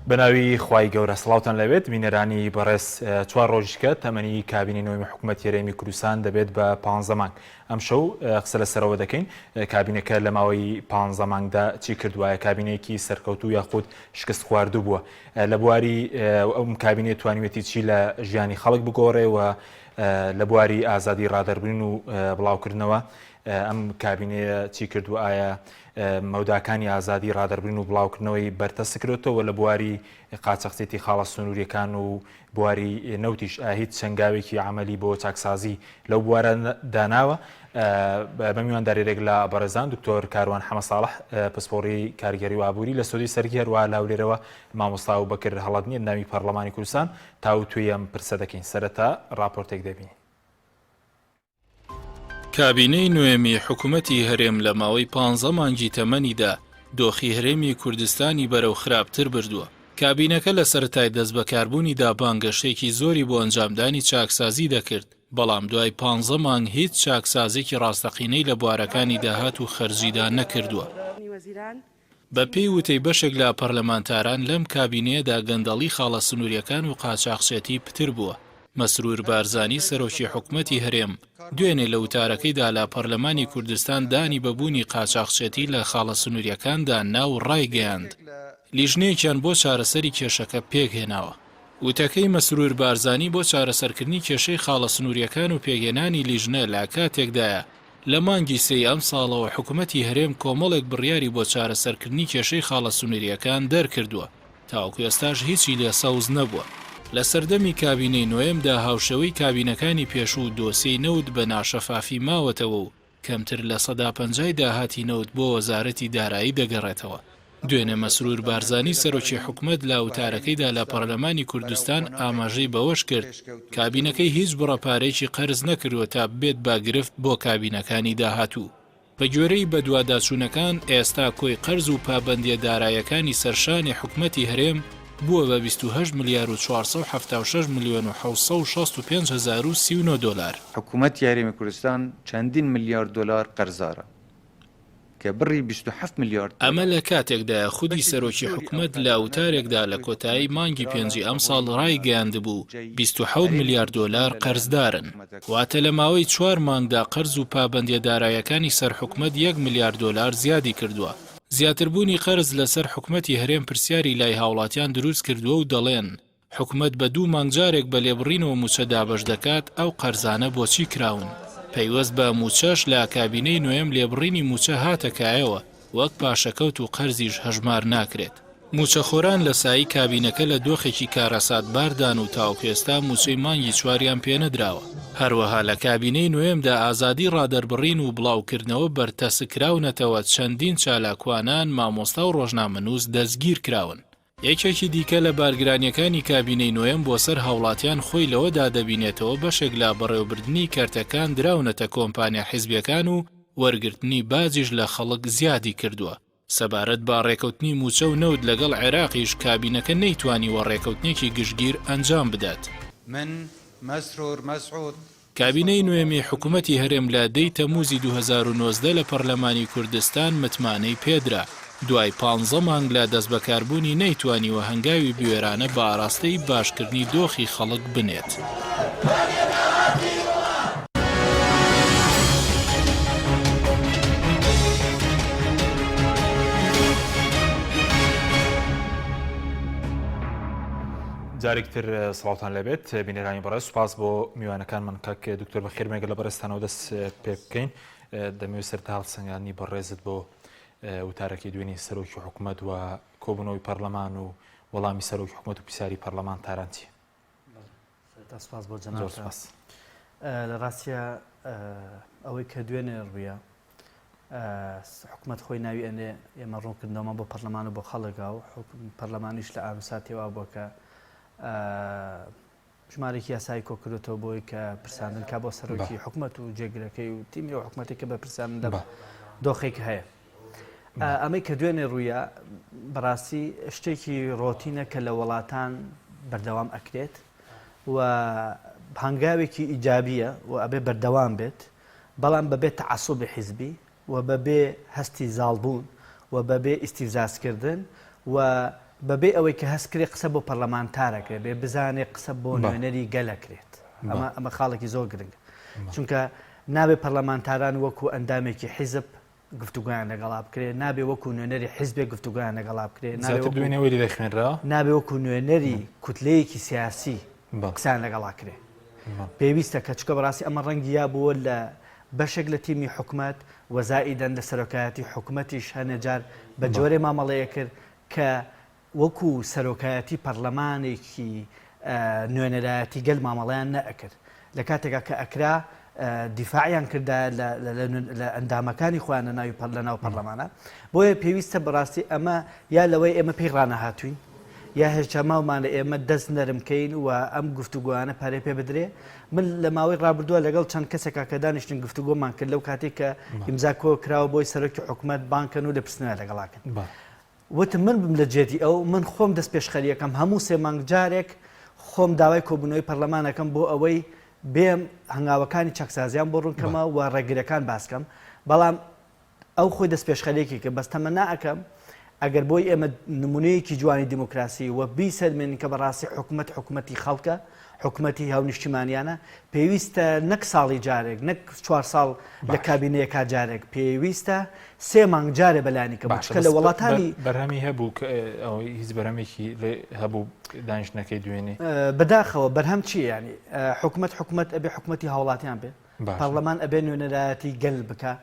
بەناوی خوای گەورە سڵاوتان لەوێت بینەرانی بەڕێز 4 ڕۆژکە تەمەنی کابینەوەی حکوومەت هێرێمی کوردستان دەبێت بە 15 مانگ. ئەم شەو قسە لەسەرەوە دەکەین کابینەکە لە ماوەی 15 مانگدا چی کردووە، کابینەیەکی سەرکەوتوو یاخود شکست خواردوو بووە لە بواری ئەم کابینێ توانیوێتی چی لە ژیانی خەڵک بگۆڕێەوە لە بواری ئازادی ڕادەربرین و بڵاوکردنەوە. ئەم کابینەیە چی کردو، ئایا مەوداکانی ئازادی ڕادەربرین و بڵاوکردنەوەی بەرتەس کردوێتەوە لە بواری قاچەقچێتی خاڵە سنووریەکان و بواری نەوتیش هیچ چەنگاوێکی عملی بۆ چاکسازی لەو بوارە داناوە. بە میوانداریێک لە بەڕێزان دکتۆر کاروان حەمە ساڵح پسپۆڕی کارگەری و ئابووری لە سۆدی سەرگی هەروە لاولێرەوە مامۆستا و بەکر هەڵەدنی ناوی پەرلەمانی کوردستان تاو توی ئەم پرسە دەکەین. سەرەتا راپۆرتێک دەبین. کابینەی نوێمی حکوومەتی هەرێم لە ماوەی 15 مانگی تەمەنیدا دۆخی هەرێمی کوردستانی بەرەو خراپتر بردووە. کابینەکە لە سەرەتای دەست بەکاربوونیدا بانگەشتێکی زۆری بۆ ئەنجامدانی چاکسازی دەکرد، بەڵام دوای 15 مانگ هیچ چاکسازێکی ڕاستەقینەی لە بوارەکانی داهات و خەرجیدا نەکردووە. بە پێی وتەی بەشێک لە پەرلەمانتاران لەم کابینەیەدا گەندەڵی خاڵە سنووریەکان و قاچاقچێتی پتر بووە. مەسرور بارزانی سەرۆکی حکوومەتی هەرێم دوێنێ لە وتارەکەیدا لە پەرلەمانی کوردستان دانی بەبوونی قاچاقچێتی لە خاڵە سنووریەکاندا ناو ڕایگەیاند. لیژنەیەکیان بۆ چارەسەری کێشەکە پێکهێناوە. وتەکەی مەسرور بارزانی بۆ چارەسەرکردنی کێشەی خاڵە سنووریەکان و پێگەێنانی لیژنە لە کاتێکدایە لە مانگی سێی ئەم ساڵەوە حکوومەتی هەرێم کۆمەڵێک بڕیاری بۆ چارەسەرکردنی کێشەی خاڵە سنووریەکان دەرکردووە. تاوەکو ئێستاش هیچی لێ سەوز نەبووە. لە سەردەمی کابینەی نوێمدا هاوشەوەی کابینەکانی پێشوو دۆسیەی نەوت بە ناشەفافی ماوەتەوە و کەمتر لە 150 داهاتی نەوت بۆ وەزارەتی دارایی دەگەڕێتەوە. دوێنێ مەسرور بارزانی سەرۆکی حکوومەت لە وتارەکەیدا لە پەرلەمانی کوردستان ئاماژەی بەوەش کرد کابینەکەی هیچ بڕەپارێکی قەرز نەکردووە تا بێت باگرفت بۆ کابینەکانی داهاتوو. بە گوێرەی بە دوواداچوونەکان ئێستا کۆی قەرز و پابەندیە دارایەکانی سەرشانی حکوومەتی هەرێم بووە بە 28 ملیار و 476 میلیۆن و 765 هزار و 39 دلار. حکوومەتی هەرێمی کوردستان چەندین میلیارد دلار قەرزارە کە بڕی 27 میلیارد. ئەمە لە کاتێکدا خودی سەرۆکی حکوومەت لە وتارێکدا لە کۆتایی مانگی پێنجی ئەم ساڵ ڕایگەیاندبوو 27 میلیارد دلار قەرزدارن. واتە لە ماوەی 4 مانگدا قەرز و پابەندیە دارایەکانی سەر حکوومەت 1 میلیارد دلار زیادی کردووە. زیاتربوونی قەرز لەسەر حکوومەتی هەرێم پرسیاری لای هاوڵاتیان دروست کردووە و دەڵێن حکوومەت بە 2 مانگجارێک بە لێبڕینەوە موچە دابەش دەکات، ئەو قەرزانە بۆچی کراون؟ پەیوەست بە موچەش لە کابینەی نوێم لێبڕینی موچە هاتەکایەوە، وەک پاشەکەوت و قەرزیش هەژمار ناکرێت. موچەخۆران لە سایی کابینەکە لە دۆخێکی کارەسات باردان و تاوپێستا موچەی مانگی چواریان پێنەدراوە. هەروەها لە کابینەی نوێمدا ئازادی ڕادەربڕین و بڵاوکردنەوە بەرتەسکراونەتەوە چەندین چالاکوانان مامۆستا و ڕۆژنامەنووس دەستگیر کراون. یەکێکی دیکە لە بارگرانیەکانی کابینەی نوێم بۆ سەر هاوڵاتیان خۆی لەوەدا دەبینێتەوە بەشێک لە بەڕێوەبردننی کەرتەکان دراونەتە کۆمپانیا حیزبیەکان و وەرگرتنی بازیش لە خەڵک زیادی کردووە. سەبارەت با ڕێکەوتنی موچە و نەوت لەگەڵ عێراقیش کابینەکە نەیتوانی وە ڕێکەوتنێکی گشتگیر ئەنجام بدات. من مەسرور مەسعود کابینەی نوێمی حکوومەتی هەرێم لە دەی تەموزی 2019 لە پەرلەمانی کوردستان متمانەی پێدرا. دوای 15 مانگ لە دەست بەکاربوونی نەیتوانیوە هەنگاوی بوێرانە بە ئاراستەی باشکردنی دۆخی خەڵک بنێت. جارێکتر سڵاوتان لەبێت بینەرانی بەڕێز، سوپاس بۆ میوانەکان من کاک دکتۆر بەخێرمێگە لە بەڕێستانەوە دەست پێ بکەین. دەمەوێت سەرتا هەڵسەنگانی بەڕێزت بۆ وتارەکەی دوێنی سەرۆکی حکوومەت و کۆبوونەوەی پەرلەمان و وەڵامی سەرۆکی حکوومەت و پیساری پەرلەمان تارانچی. سپاس بۆ جەناب. لە ڕاستیە ئەوەی کە دوێنێ ڕوویە حکوومەت خۆی ناوی ئەنێ ئێمە ڕوونکردنەوەمان بۆ پەرلەمان و بۆ خەڵکا و پەرلەمانیش لە ئامساتیەوە بووە کە ژمارێکی یاسایی کۆکردێتەوە بۆی کە پرساندن کا بۆ سەرۆکی حکوومەت و جێگرەکەی و تیمی و حکوومەتی کە بە پرساندن دۆخێک هەیە. ئەمەی کە دوێنێ ڕوویە بەڕاستی شتێکی ڕۆتینە کە لە وڵاتان بەردەوام ئەکرێت و هەنگاوێکی ئیجابیە و ئەبێ بەردەوام بێت، بەڵام بەبێت تەعەسوبی حیزبی و بەبێ هەستی زاڵبوون و بەبێ ئیستیفزازکردن و بەبێ ئەوەی کە هەستکرێ قسە بۆ پەرلەمانتارەکرێت بێ بزانێ قسە بۆ نوێنەری گەلەکرێت ئەمە خاڵێکی زۆر گرنگە چونکە نابێ پەرلەمانتاران وەکو ئەندامێکی حیزب گفتوگویان لەگەڵا بکرێت نابێ وەکو نوێنەری حیزبێک گفتوگویان لەگەڵا بکرێت دوێنەوەی دەخوێنرا نابێ وەکو نوێنەری کوتلەیەکی سیاسی قسان لەگەڵا کرێ پێویستە کە چکە بەڕاستی ئەمە ڕەنگی یا بووە لە بەشێک لە تیمی حکومت وەزائیدەن لە سەرۆکایەتی حکومەتیش هەنێجار بە جۆرێ مامەڵەیە کرد کە وەکو سەرۆکایەتی پەرلەمانێکی نوێنەرایەتی گەل مامەڵەیان نەئەکرد لە کاتێکا کە ئەکرا دیفاعیان کردا لە ئەندامەکانی خۆیان لە ناو پەرلەمانە بۆیە پێویستە بەڕاستی ئەمە یا لەوەی ئێمە پێی ڕانەهاتووین یا هێشتا ماومان لە ئێمە دەست نەرمکەین و ئەم گفتوگویانە پارەی پێ بدرێ من لە ماوەی ڕابردووە لەگەڵ چەند کەسێکا کە دانیشتن گفتوگۆمان کرد لەو کاتێک کە ئیمزا کۆ کراوە بۆی سەرۆکی حکومەت بانکەن و لە پرسنەوە لەگەڵاکەن وتم من بم لە جێتی ئەو من خۆم دەست پێشخەریەکەم هەموو سێ مانگ جارێک خۆم داوای کۆبوونەوەی پەرلەمانەکەم بۆ ئەوەی بێم هەنگاوەکانی چەکسازیان بۆ ڕوونکەمە و ڕێگرەکان باسکەم بەڵام ئەو خۆی دەست پێشخەرێکی کە بەستەمە ناکەم ئەگەر بۆی ئێمە نمونەیەکی جوانی دیموکراسی و بیسەرمێنین کە بەڕاستی حکومەتی خەڵکە حکومەتی هاونیشتیمانیانە پێویستە نەک ساڵی جارێک نەک 4 ساڵ لە کابینەیەکا جارێک پێویستە 3 مانگ جارێ بەلانی کە بچکە لە وڵاتانی بەرهەمی هەبوو هیچ بەرهەمێکی هەبوو دانیشتنەکەی دوێنێ بەداخەوە بەرهەم چی ینی حکومت ئەبێ حکومەتی هاوڵاتیان بێ پەرلەمان ئەبێ نوێنەرایەتی گەل بکە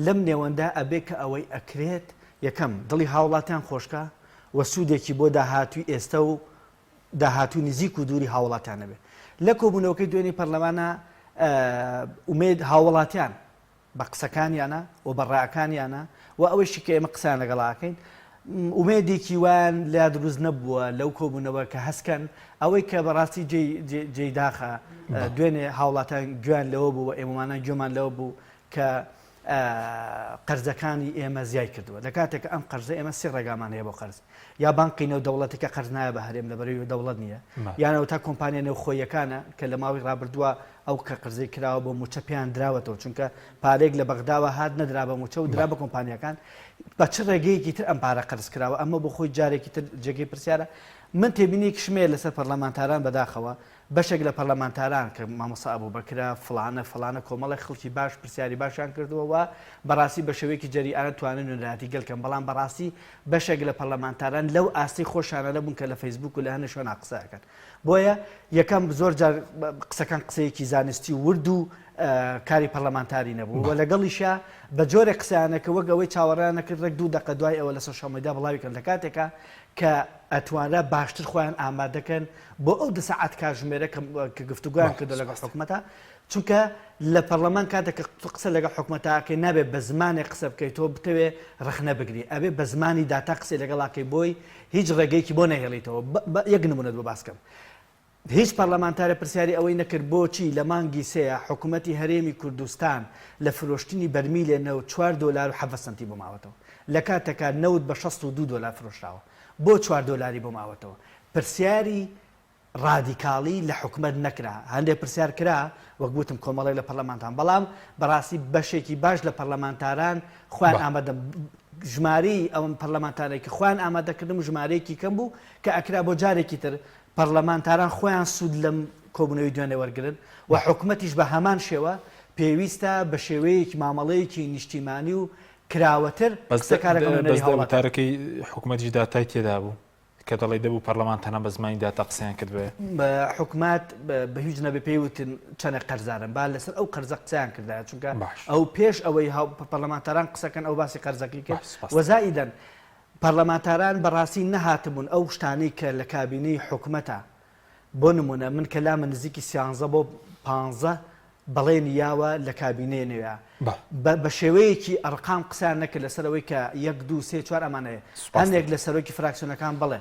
لەم نێوەندا ئەبێ کە ئەوەی ئەکرێت یەکەم دڵی هاوڵاتیان خۆشکە و سوودێکی بۆ داهاتووی ئێستا و داهاتوو نزیک و دووری هاوڵاتیانە بێ لە کۆبوونەوەکەی دوێنی پەرلەمانە ئومێد هاوڵاتیان بە قسەکانیانە و بەڕاکانیانە و ئەوەیشی کە ئێمە قسان لەگەڵاکەین ئومێدێکی وان لا دروست نەبووە لەو کۆبوونەوە کە هەستکەن ئەوەی کە بەڕاستی جێداخە دوێنێ هاوڵاتیان گویان لەوە بوو و ئێمەمانان گوێمان لەوە بوو کە قەرزەکانی ئێمە زیای کردووە لە کاتێک ئەم قەرزە ئێمە سێ ڕێگامان هەیە بۆ قەرز یا بانقینەوە دەوڵەتێکە قەرز نایە بە هەرێم لەبەرەوەی دەوڵەت نییە یانەوە تا کۆمپانیا نێوخۆیەکانە کە لە ماوەی ڕابردووە ئەو کە قەرزەی کراوە بۆ موچە پێیان دراوەتەوە چونکە پارێک لە بەغداوە هات نەدرا بە موچە و درا بە کۆمپانیەکان بە چ ڕێگەیەکی تر ئەم پارە قەرز کراوە ئەمە بۆ خۆی جارێکی تر جێگەی پرسیارە من تێبینێکی شمێر لەسەر پەرلەمانتاران بەداخەوە بەشێک لە پەرلەمانتاران کە مامۆستا ئەبوبەکرە فڵانە کۆمەڵی خەڵکی باش پرسیاری باشیان کردووە و بەڕاستی بە شێوەیەکی جەریئانە توانن نوێنەراتی گەلکەن بەڵام بەڕاستی بەشێک لە پەرلەمانتاران لەو ئاستی خۆشانە لەبوون کە لە فەیسبوک و لە هەنە شوێنە قسەکەن بۆیە یەکەم زۆر جار قسەکان قسەیەکی زانستی ورد و کاری پەرلەمانتاری نەبوو و لەگەڵیشە بە جۆرە قسەیانەکە وەک ئەوەی چاوەڕیانە کرد ڕێک 2 دقە دوای ئەوە لە سۆشیال میدیا بڵاویکەن لە کاتێکە کە ئەتوانرا باشتر خۆیان ئامادەکەن بۆ ئەو 2 سەعات کاتژمێرە کە گفتوگویان کردو لەگەڵ حکومەتە چونکە لە پەرلەمان کاتێک قسە لەگەڵ حکومەتاکەی نابێت بە زمانێک قسە بکەیتەوە بتەوێ ڕخنە بگری ئەبێ بە زمانی داتا قسەی لەگەڵاکەی بۆی هیچ ڕێگەیەکی بۆ نەهێڵیتەوە یەک نمونەت بۆ باسکەم هیچ پەرلەمانتارە پرسیاری ئەوەی نەکرد بۆچی لە مانگی سەیە حکوومەتی هەرێمی کوردستان لە فرۆشتنی بەرمیلێ $4.7 بۆ ماوەتەوە لە کاتێکە نەوت بە $62 فرۆشراوە بۆ $4 بۆ ماوەتەوە پرسیاری ڕادیکاڵی لە حکومەت نەکرا هەندێک پرسیار کرا وەک گوتم کۆمەڵێک لە پەرلەمانتان بەڵام بەڕاستی بەشێکی باش لە پەرلەمانتاران خۆیان ئامادە ژماری ئەوم پەرلەمانتارێکی خۆیان ئامادەکردن ژمارەیەکی کەم بوو کە ئەکرا بۆ جارێکی تر پەرلەمانتاران خۆیان سوود لەم کۆبوونەوەی دوێنێ وەرگرن و حکومەتیش بە هەمان شێوە پێویستە بە شێوەیەکی مامەڵەیەکی نیشتیمانی و کراوەتر قسەکارەکەی حکوومەتیش داتای تێدا بوو کە دەڵێ دەبوو پەرلەمانتانە بە زمانی داتا قسەیان کردوێ بە حکومات بە هیچ نەبێ پێیوتن چەنە قەرزارن با لەسەر ئەو قەرزە قسەیان کردایە چونکە ئەو پێش ئەوەی پەرلەمانتاران قسەکەن ئەو باسی قەرزەکەی کرد وەزائیدەن پەرلەمانتاران بەڕاستی نەهاتبوون ئەو شتانەی کە لە کابینەی حکومەتە بۆ نمونە من کەلامە نزیکی 13 بۆ 15 بەڵێن یاوە لە کابینەیە نوێە بە شێوەیەکی ئەرقام قسەیان نەکرد لەسەرەوەی کە 1 2 3 4 ئەمانەیە هەندێک لە سەرۆکی فراکسیۆنەکان بڵێ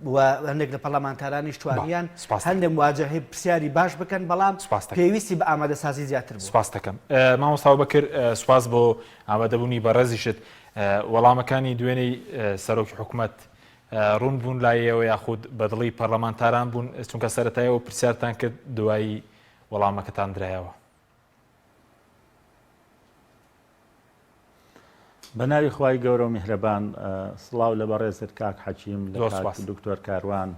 و هەندێک لە پەرلەمانتارانی توانیان هەندێک مواجهەی پرسیاری باش بکەن بەڵام پێویستی بە ئامادەسازی زیاتر بوو. سپاس دەکەم مامۆستا بەکر سپاس بۆ ئامادەبوونی بەڕێزیشت وەڵامەکانی دوێنەی سەرۆکی حکوومەت ڕوون بوون لایەوە یاخود بەدڵی پەرلەمانتاران بوون چونکە سەرەتایەوە پرسیارتان کرد دوایی وەڵامەکەتان درایەوە. بە ناوی خوای گەورە و میهرەبان سڵاو لە بەڕێزت کاک حەکیم لە دکتۆر کاروان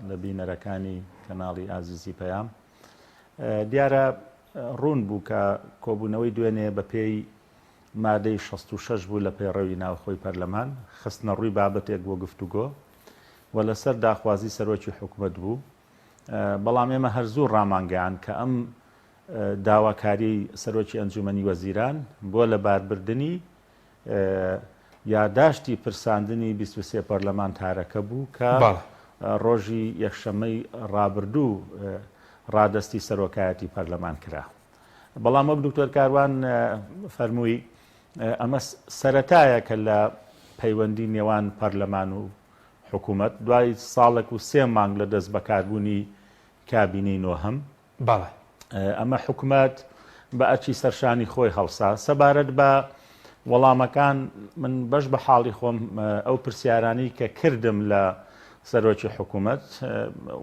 لە بینەرەکانی کەناڵی ئازیزی پەیام. دیارە ڕوون بوو کە کۆبوونەوەی دوێنێ بە پێی مادەی 66 بوو لە پەیڕەوی ناوخۆی پەرلەمان خستنە ڕووی بابەتێک بۆ گفتوگۆ و لەسەر داخوازی سەرۆکی حکوومەت بوو. بەڵام ئێمە هەر زوو ڕامانگەیان کە ئەم داواکاری سەرۆکی ئەنجومەنی وەزیران بۆ لە باربردنی یاداشتی پرساندنی 23 پەرلەمانتارەکە بوو کە ڕۆژی یەکشەمەی ڕابردوو ڕادستی سەرۆکایەتی پەرلەمان کرا. بەڵام وەک دکتۆر کاروان فەرمووی ئەمە سەرەتایە کە لە پەیوەندی نێوان پەرلەمان و حکوومەت دوای ساڵێک و 3 مانگ لە دەست بەکاربوونی کابینەی نۆهەم ئەمە حکوومەت بە ئەچی سەرشانی خۆی هەڵسا سەبارەت بە وەڵامەکان. من بەش بە حاڵی خۆم ئەو پرسیارانی کە کردم لە سەرۆکی حکوومەت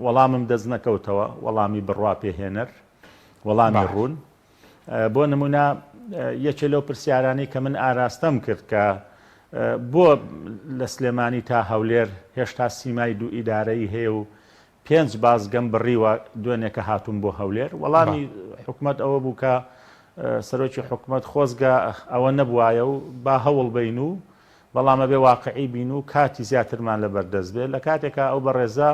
وەڵامم دەست نەکەوتەوە، وەڵامی بڕوا پێهێنەر، وەڵامی ڕوون. بۆ نمونە یەکێ لەو پرسیارانی کە من ئاراستەم کرد کە بۆ لە سلێمانی تا هەولێر هێشتا سیمای دوو ئیدارەی هەیە و 5 بازگەم بڕیوە دوێنێکە هاتوون بۆ هەولێر. وەڵامی حکوومەت ئەوە بوو کە سەرۆکی حکوومەت خۆزگە ئەوە نەبوایە و با هەوڵ بین و بەڵامە بێ واقعی بین و کاتی زیاترمان لە بەردەست بێت. لە کاتێکە ئەو بەڕێزە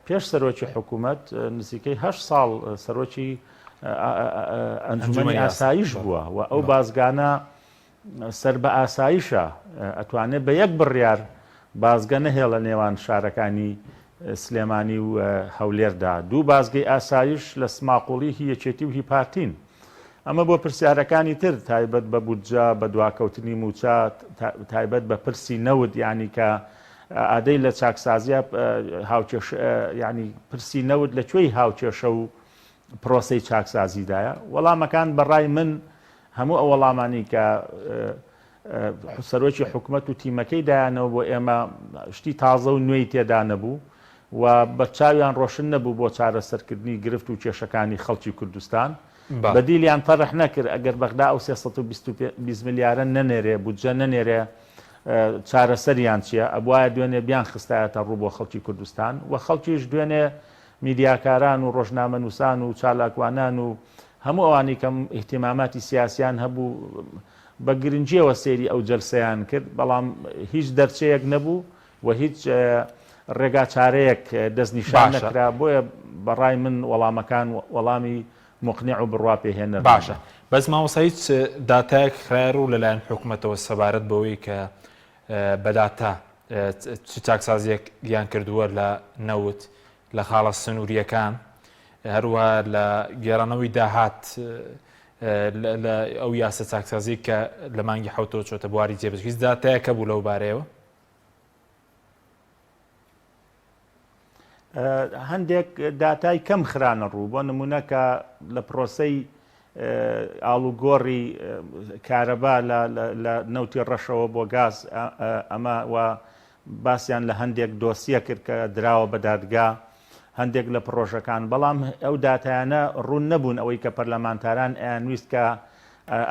پێش سەرۆکی حکوومەت نزیکەی 8 ساڵ سەرۆکی ئەنجومەنی ئاسایش بووە و ئەو بازگانە سەر بە ئاسایشە ئەتوانێت بە یەک بڕیار بازگە نەهێڵە نێوان شارەکانی سلێمانی و هەولێردا. دوو بازگەی ئاسایش لە سماقوڵی هیەکێتی و هیپارتین. ئەمە بۆ پرسیارەکانی تر تایبەت بە بودجە بە دواکەوتنی موچە تایبەت بە پرسی نەود یعنی کە ئادەی لە چاکسازیە هاوکێش ینی پرسی نەود لەکوێی هاوکێشە و پرۆسەی چاکسازیدایە. وەڵامەکان بەڕای من هەموو ئەو وەڵامانی کە سەرۆکی حکوومەت و تیمەکەی دایانەوە بۆ ئێمە شتی تازە و نوێی تێدا نەبوو و بە چاویان ڕۆشن نەبوو بۆ چارەسەرکردنی گرفت و کێشەکانی خەڵکی کوردستان. بەدیلیان تەڕح نەکرد ئەگەر بەغدا ئەو 320 میلیارە نەنێرێ بودجە نەنێرێ چارەسەریان چییە؟ ئەبوایە دوێنێ بیان خستایەتە ڕوو بۆ خەڵکی کوردستان و خەڵکیش دوێنێ میدیاکاران و ڕۆژنامە نووسان و چالاکوانان و هەموو ئەوانی کەم ئیحتیماماتی سیاسیان هەبوو بە گرنگیەوە سێری ئەو جەلسەیان کرد. بەڵام هیچ دەرچەیەک نەبوو و هیچ ڕێگا چارەیەک دەستنیشان نەکرا. بۆیە بەڕای من وەڵامەکان وەڵامی مقنع و بڕوا پێهێنەر باشە. بەس مامۆستا هیچ داتایەک خێر و لەلایەن حکوومەتەوە سەبارەت بەوەی کە بەداتا چ چاکسازیەک دیان کردووە لە نەوت لە خاڵە سنووریەکان هەروە لە گێڕانەوەی داهات لە ئەو یاسە چاکسازی کە لە مانگی حوتەوە چۆتە بواری جێبەجێ هیچ داتایەکە بوو لەو بارەیەوە؟ هەندێک داتای کەم خرانە ڕوو بۆ نمونەکە لە پرۆسەی ئاڵوگۆڕی کارەبا لە نەوتی ڕەشەوە بۆ گاز ئەمە و باسییان لە هەندێک دۆسیە کرد کە دراوە بە دادگا هەندێک لە پرۆژەکان. بەڵام ئەو داتایانە ڕوون نەبوون ئەوەی کە پەرلەمانتاران ئەیانویست کە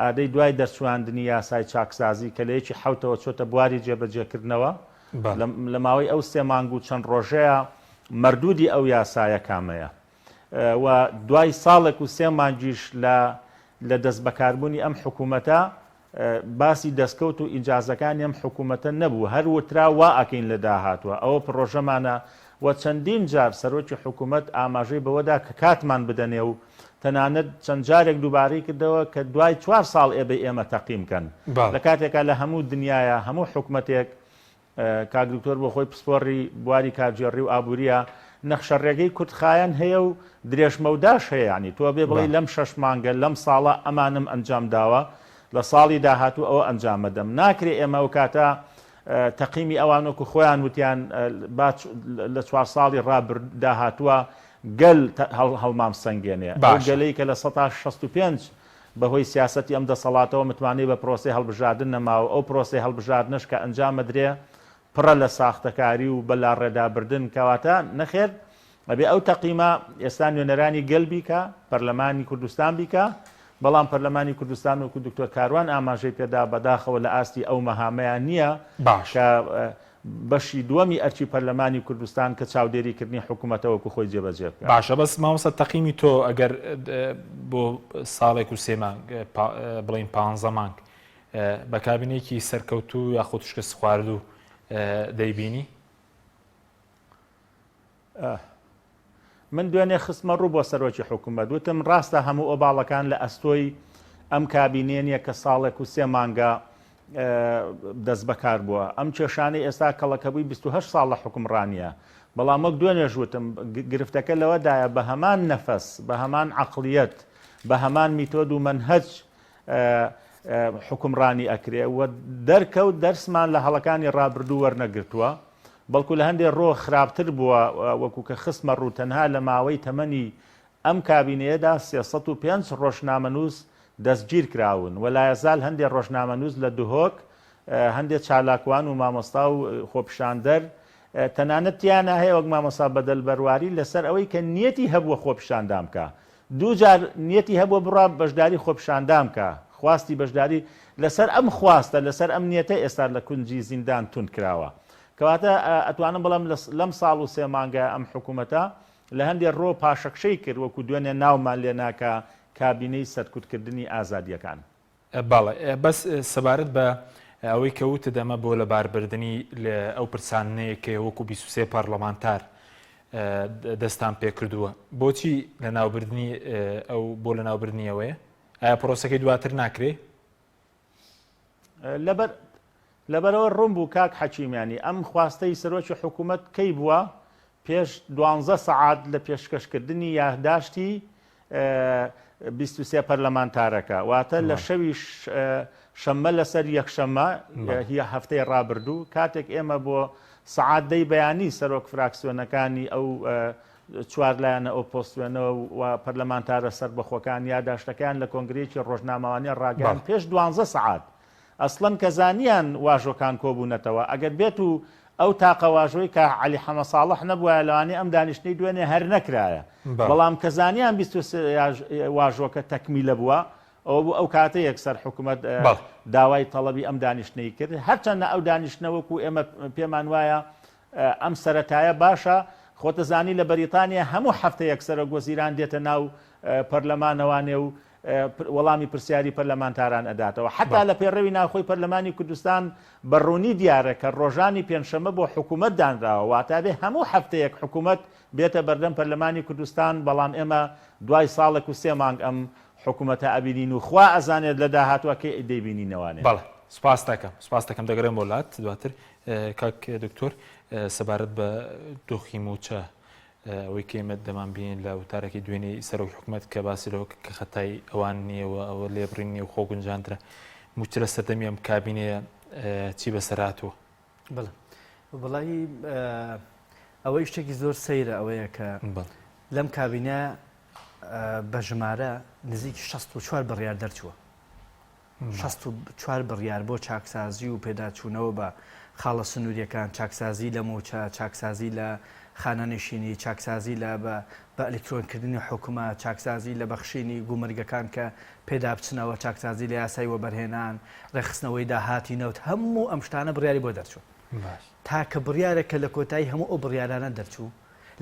ئادەی دوای دەرچواندنی یاسای چاکسازی کە لە یەکی حوتەوە چۆتە بواری جێبەجێکردنەوە لە ماوەی ئەو 3 مانگ و چەند ڕۆژەیە مەردودی ئەو یاسایە کامەیە و دوای ساڵێک و 3 مانگیش لە دەست بەکاربوونی ئەم حکوومەتە باسی دەستکەوت و ئیجازەکانی ئەم حکوومەتە نەبوو. هەر وترا وا ئەکەین لە داهاتوە ئەوە پرۆژەمانە و چەندین جار سەرۆکی حکوومەت ئاماژەی بەوەدا کە کاتمان بدەنێ و تەنانەت چەند جارێک دووبارەی کردەوە کە دوای 4 ساڵ ئێمە تەقیمکەن لە کاتێکا لە هەموو دنیاە هەموو حکوومەتێک کاک دکتۆر بۆ خۆی پسپۆڕی بواری کارژێڕی و ئابوووریە نەخشە ڕێگەی کورتخایەن هەیە و درێژمەوداش هەیە. ینی تۆ بێ بڵێ لەم 6 مانگە لەم ساڵە ئەمانم ئەنجام داوە لە ساڵی داهاتوو ئەوە ئەنجامەدەم ناکرێ. ئێمە و کاتە تەقیمی ئەوانۆکو خۆیان وتیان لە 4 ساڵی ڕابرداهاتووە گەل هەڵمام سەنگێنێ گەلەی کە لە 1965 بەهۆی سیاسەتی ئەم دەسەڵاتەوە متوانێت بە پرۆسی هەڵبژاردن نەماوە. ئەو پرۆسی هەڵبژاردنش کە ئەنجامەدرێ پڕە لە ساختەکاری و بەلا ڕێدابردن کەواتە نەخێر ئەبێ ئەو تەقیمە ئێستا نوێنەرانی گەل بیکە پەرلەمانی کوردستان بیکە بەڵام پەرلەمانی کوردستان وەکو دکتۆر کاروان ئاماژەی پێدا بەداخەوە لە ئاستی ئەو مەهامەیان نییە باش کە بەشی دووەمی ئەرچی پەرلەمانی کوردستان کە چاودێریکردنی حکوومەتەوەکو خۆی جێبەجێ بکات. باشە بەس مامۆستا تەقیمی تۆ ئەگەر بۆ ساڵێک و سێ مانگ بڵین 15 مانگ بە کابینێکی سەرکەوتو یاخۆ شکست خواردوو دەیبینی؟ من دوێنێ خستمە ڕوو بۆ سەرۆکی حکوومەت وتم ڕاستە هەموو ئۆباڵەکان لە ئەستۆی ئەم کابینێنیە کە ساڵێک و سێ مانگە دەست بەکار بووە. ئەم کێشانەی ئێستا کەڵەکەبووی 28 ساڵ لە حکومڕانیە، بەڵام وەک دوێنێ ژوتم گرفتەکە لەوەدایە بە هەمان نەفەس، بە هەمان عەقڵیەت، بە هەمان میتۆد و مەنهەج حکومڕانی ئەکرێ و دەرکەوت دەرسمان لە هەڵەکانی ڕابردوو وەرنەگرتووە، بەڵکو لە هەندێک ڕۆ خراپتر بووە وەکو کە خستمە ڕوو تەنها لە ماوەی تەمەنی ئەم کابینەیەدا 305 ڕۆژنامەنووس دەستگیر کراون و لایەزال هەندێک ڕۆژنامەنووس لە دهۆک هەندێک چالاکوان و مامۆستا و خۆپیشاندەر تەنانەت تیانە هەیە وەک مامۆستا بەدەل بەرواری لەسەر ئەوەی کە نیەتی هەبووە خۆپیشاندام بکە، دوو جار نیەتی هەبووە بڕا بەشداری خۆپیشاندام بکە، خواستی بەشداری لەسەر ئەم خواستە لەسەر ئەم نیەتە ئێستا لە کونجی زیندان تون کراوە. کەواتە ئەتوانم بەڵام لەم ساڵ و سێ مانگە ئەم حکوومەتە لە هەندێک ڕۆ پاشەکشەی کرد وەکو دوێنێ ناومان لێ ناکە کابینەی سەرکوتکردنی ئازادیەکان. باڵێ بەس سەبارەت بە ئەوەی کەوتە دەمە بۆ لە باربردننی لە ئەو پرسانەیە کە وەکو 23 پارلەمانتار دەستان پێ کردووە، بۆچی لە ناوبردنی ئەو بۆ لە ناوبردنیەوەیە؟ ئایا پرۆسەکەی دواتر ناکرێ؟ لەبەرەوە ڕوون بوو کاک حەکیمیانی ئەم خواستەی سەرۆکی حکوومەت کەی بووە پێش 12 سەعات لە پێشکەشکردنی یاهداشتی 23 پەرلەمانتارەکە، واتە لە شەوی شەممە لەسەر یەکشەممە هی هەفتەی ڕابردوو کاتێک ئێمە بۆ سەعات دەی بەیانی سەرۆک فراکسیۆنەکانی ئەو چوار لایەنە ئەو پۆستوێنەوە و پەرلەمانتارە سەربەخۆکان یاداشتەکان لە کۆنگرێکی ڕۆژنامەوانی ڕاگەیان پێش 12 سەعات ئەسڵەن کە زانیان واژۆکان کۆبوونەتەوە ئەگەر بێت و ئەو تاقەواژۆی کە عەلی حەمە ساڵح نەبووە لەوانەیە ئەم دانیشتەی دوێنێ هەر نەکرایە، بەڵام کە زانیان 23 واژۆکە تەکمیلە بووە ئەو کاتە یەکسەر حکوومەت داوای تەڵەبی ئەم دانیشتەی کرد، هەرچەندە ئەو دانیشتنەوەکو ئێمە پێمان وایە ئەم سەرەتایە باشە، خۆتە زانی لە بەریتانیا هەموو هەفتە یەکسەرە گۆزیران دێتە ناو پەرلەمانەوانێ و وەڵامی پرسیاری پەرلەمانتاران ئەداتەوە، حتا لە پێڕەوی ناوخۆی پەرلەمانی کوردستان بەڕوونی دیارە کە ڕۆژانی پێنجشەممە بۆ حکوومەت دانراوە، واتابێ هەموو هەفتەیەک حکوومەت بێتە بەردەم پەرلەمانی کوردستان، بەڵام ئێمە دوای ساڵێک و سێ مانگ ئەم حکوومەتە ئەبینین و خوا ئەزانێت لە داهاتوە کێ دەیبینینەوانێ. بەڵێ سپاس دەکەم دەگەڕێم وڵات دواتر کاک دکتۆر سەبارەت بە دۆخی موچە ئەوەی کێمە دەمان بینین لە وتارێکی دوێنێ سەرۆکی حکوومەت کە باسی لەوە کە خەتای ئەوان نییەوە ئەوە لێبڕینی و خۆ گونجاندرە موچە لە سەردەمی ئەم کابینەیە چی بەسەراتوە؟ بڵێ وڵی ئەوەی شتێکی زۆر سەیرە ئەوەیە کە لەم کابینە بە ژمارە نزیکی 64 بڕیار دەرچووە، 64 بڕیار بۆ چاکسازی و پێداچوونەوە بە خاڵە سنووریەکان، چاکسازی لە موچە، چاکسازی لە خانەنشینی، چاکسازی لە بە ئەلکترۆنکردنی حکوومەت، چاکسازی لە بەخشینی گومەرگەکان کە پێدا بچنەوە، چاکسازی لە یاسای وەبەرهێنان، ڕێخستنەوەی داهاتی نەوت، هەموو ئەم شتانە بڕیاری بۆ دەرچوو. تاکە بڕیارێکە لە کۆتایی هەموو ئەو بڕیارانە دەرچوو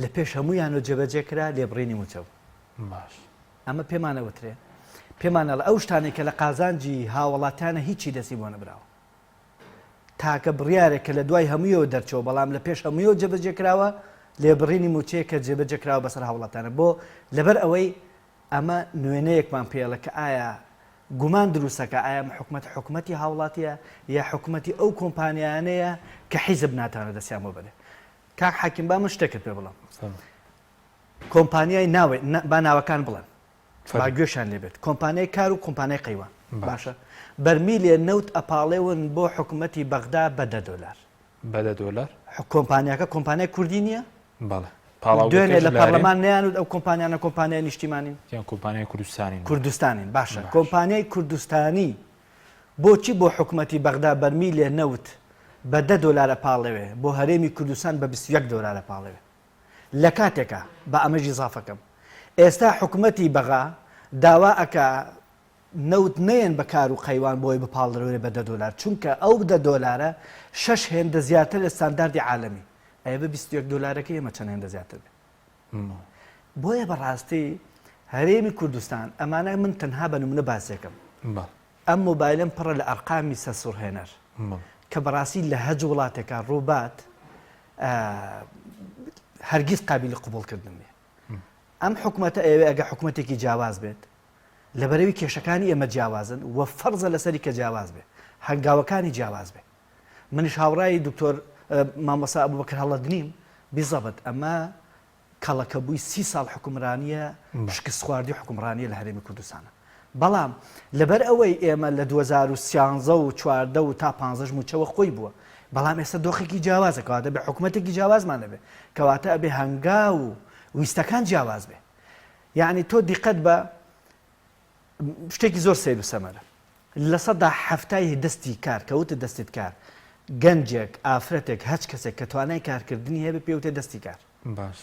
لە پێش هەموویان و جێبەجێ کرا لێبڕینی موچەوە. ئەمە پێمانەوترێ پێمانەڵە ئەو شتانێک کە لە قازانجی هاوڵاتیانە هیچی دەستی بۆ نەبراوە، تاکە بڕیارێکە لە دوای هەموویەوە دەرچەوە بەڵام لە پێش هەموویەوە جێبەجێ کراوە لێبڕینی موچەیە کە جێبەجێ کراوە بەسەر هاوڵاتیانە، بۆ لەبەر ئەوەی ئەمە نوێنەیەکمان پێڵە کە ئایا گومان دروستەکە ئایا حکوومەتی هاوڵاتیە یا حکوومەتی ئەو کۆمپانیانەیە کە حیزب ناتوانە دەستیان بۆ بەدێ. کاک حاکیم با من شتێکت پێ بڵام، کۆمپانیای با ناوەکان بڵێن با گوێشان لێبێت، کۆمپانیای کار و کۆمپانیای قەیوان باشە بەرمیلێ نەوت ئەپاڵێون بۆ حکوومەتی بەغدا بە $10. $10 کۆمپانیاکە کۆمپانیای کوردی نییە؟ بەڵێ دوێنێ لە پەرلەمان نیانوت ئەو کۆمپانیانە کۆمپانیای نیشتیمانین یان کۆمپانیای کوردستانین باشە کۆمپانیای کوردستانی بۆچی بۆ حکوومەتی بەغدا بەرمیلێ نەوت بە $10 پاڵێوێ بۆ هەرێمی کوردستان بە $21 پاڵێوێ لە کاتێکە بە ئەمەژی زافەکەم ئێستا حکوومەتی بەغا داوا ئەکا نەوت نێن بەکار و قەیوان بۆی بپاڵدرێ بە $10 چونکە ئەو $10 6 هێندە زیاتر لە ستانداردی عالەمی ئەیە بە $21 ئێمە چەند هێندە زیاتر بێ بۆیە بەڕاستی هەرێمی کوردستان ئەمانە من تەنها بە نمونە باسێکم ئەم مۆبایلم پڕە لە ئەرقامی سەسوورهێنەر کە بەڕاستی لە هەج وڵاتێکە ڕووبات هەرگیز قابلی قبولکردن نیە ئەم حکومەتە ئێوە ئەگە حکومەتێکی جیاواز بێت لەبەرەوەی کێشەکانی ئێمە جیاوازن و فەرزە لەسەری کە جیاواز بێ هەنگاوەکانی جیاواز بێ منیش هاوڕایی دکتۆر مامۆستا ئەبوبەکر هەڵەد نیم بیزەبت ئەمە کەڵەکە بووی 30 ساڵ حکومرانیە شکست خواردی حکومرانیە لە هەرێمی کوردستانە بەڵام لەبەر ئەوەی ئێمە لە 2013 و 14 و تا 15 موچەوە خۆی بووە بەڵام ئێستا دۆخێکی جیاوازە کەواتە بێ حکومەتێکی جیاوازمان نەبێ کەواتە ئەبێ هەنگا و ویستەکان جیاواز بێ یعنی تۆ دیقەت بە شتێکی زۆر سیر و سەمەرە لە سەدا هەفتای دەستی کار کەوتە دەستت کار گەنجێک ئافرەتێک هەچ کەسێک کە توانای کارکردنی هەیە پێوتێ دەستی کار باش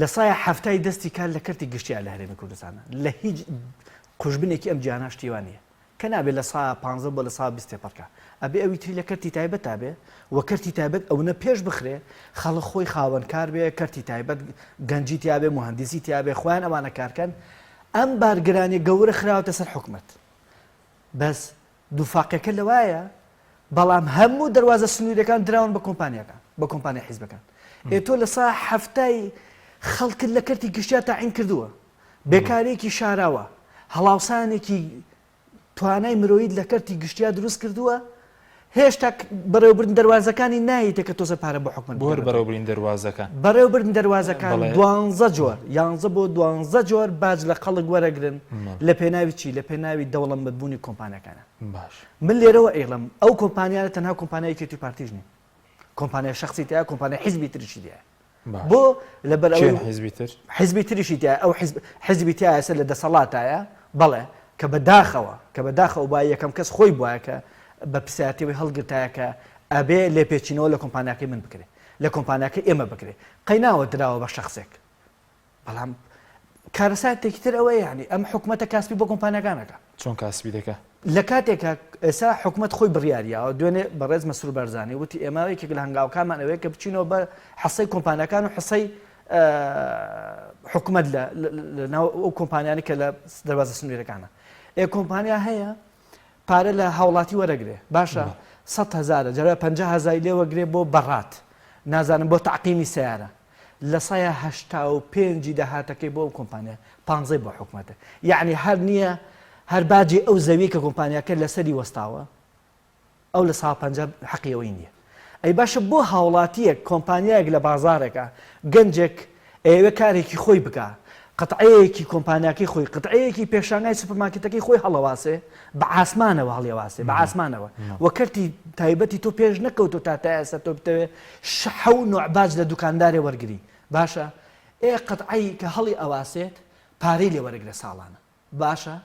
لە سایە هەفتای دەستی کار لە کەرتی گشتیا لە هەرێمی کوردستانە لە هیچ قوژبنێکی ئەم جیهانە شتیوانە کە نابێت لە سا 15 بۆ لە سا 20 پەرکە ئەبێ ئەوی تری لە کەرتی تایبەت تابێ و کەرتی تایبەت ئەوە پێش بخرێ خەڵک خۆی خاوەنکار بێ کەرتی تایبەت گەنجی تیابێ مهندسی تیابێ خۆیان ئەوانە کارکەن ئەم بارگرانی گەورە خراوەتە سەر حکومەت بەس دووفاقەکە لەوایە بەڵام هەموو دەواازە سنوورەکان دراون بە کۆمپانیەکان بە کۆمپانیا حیزبەکان ئێتۆ لە سا هەفتای خەڵکت لە کەرتی گشتیا تاعین کردووە بێکارێکی شاراوە هەڵاوسانێکی توانای مرۆیید لە کەرتی گشتیا دروست کردووە هێشتا بەڕێوەبردن دەواازەکانی نایێتە کە تۆزە پارە بۆ حکومت بۆ بەڕێوەبردن دەواازەکان بەڕێوەبردن دەواازەکان 12 جۆر 11 بۆ 12 جۆر باج لە خەڵک وەرەگرن لە پێناوی چی لە پێناوی دەوڵەمەندبوونی کۆمپانیەکانە باش من لێرەوە ئێڵم ئەو کۆمپانیانە تەنها کۆمپانیایەکی پارتیژ نین کۆمپانیا شخصی تایە کۆمپانیا حیزبی تریشی دیە بۆ لەبەر حیزبی تریشی تایە ئەو حیزبی تایە لە دەسەڵاتایە بەڵێ کە بەداخەوە با یەکەم کەس خۆی بواە کە بە پسیاتیەوەی هەڵگرتایە کە ئەبێ لێ پێچینەوە لە کۆمپانیاکەی من بکرێ لە کۆمپانیاکە ئێمە بکرێ قەیناوە دراوە بە شخصێک بەڵام کارەساتێکی تر ئەوە یعنی ئەم حکومەتە کاسبی بۆ کۆمپانیەکانەکە چۆن کاسبی دەکە لە کاتێکە ئێستا حکومەت خۆی بڕیاریەوە دوێنێ بەڕێز مەسرور بەرزانی وتی ئێماوەیەکێک لە هەنگاوکانمان ئەوەیە کە بچینەوە بە حەسەی کۆمپانیەکان و حەسەی حکومەت لە ئەو کۆمپانیانی کە لە دەواازە سنوورەکانە کۆمپانیا هەیە پارە لە هاوڵاتی وەرەگرێ باشە 100,000 جارە 50,000 لێ وەگرێ بۆ بەڕات نازانم بۆ تعقیمی سیارە لە سایە 85 داهاتەکەی بۆ ئەو کۆمپانیا 15 بۆ حکومەتە یعنی هەر نییە هەر باجی ئەو زەوی کە کۆمپانیاکە لەسەری وەستاوە ئەو لە 150 حەقیەوەی نییە ئەی باشە بۆ هاوڵاتیەک کۆمپانیایەک لە بازارێکە گەنجێک ئێوە کارێکی خۆی بکە قەتعەیەکی کۆمپانیاکەی خۆی قەتعەیەکی پێشانگای سوپەرمارکێتەکەی خۆی هەڵەواسێ بە ئاسمانەوە هەڵێواسێ بە ئاسمانەوە وە کەرتی تایبەتی تۆ پێش نەکەوتۆ تا ئێستا تۆ بتەوێ حەو نوع باج لە دوکاندارێ وەرگری باشە قەتعەی کە هەڵی ئەواسێت پارەی لێ وەرەگرێ ساڵانە باشە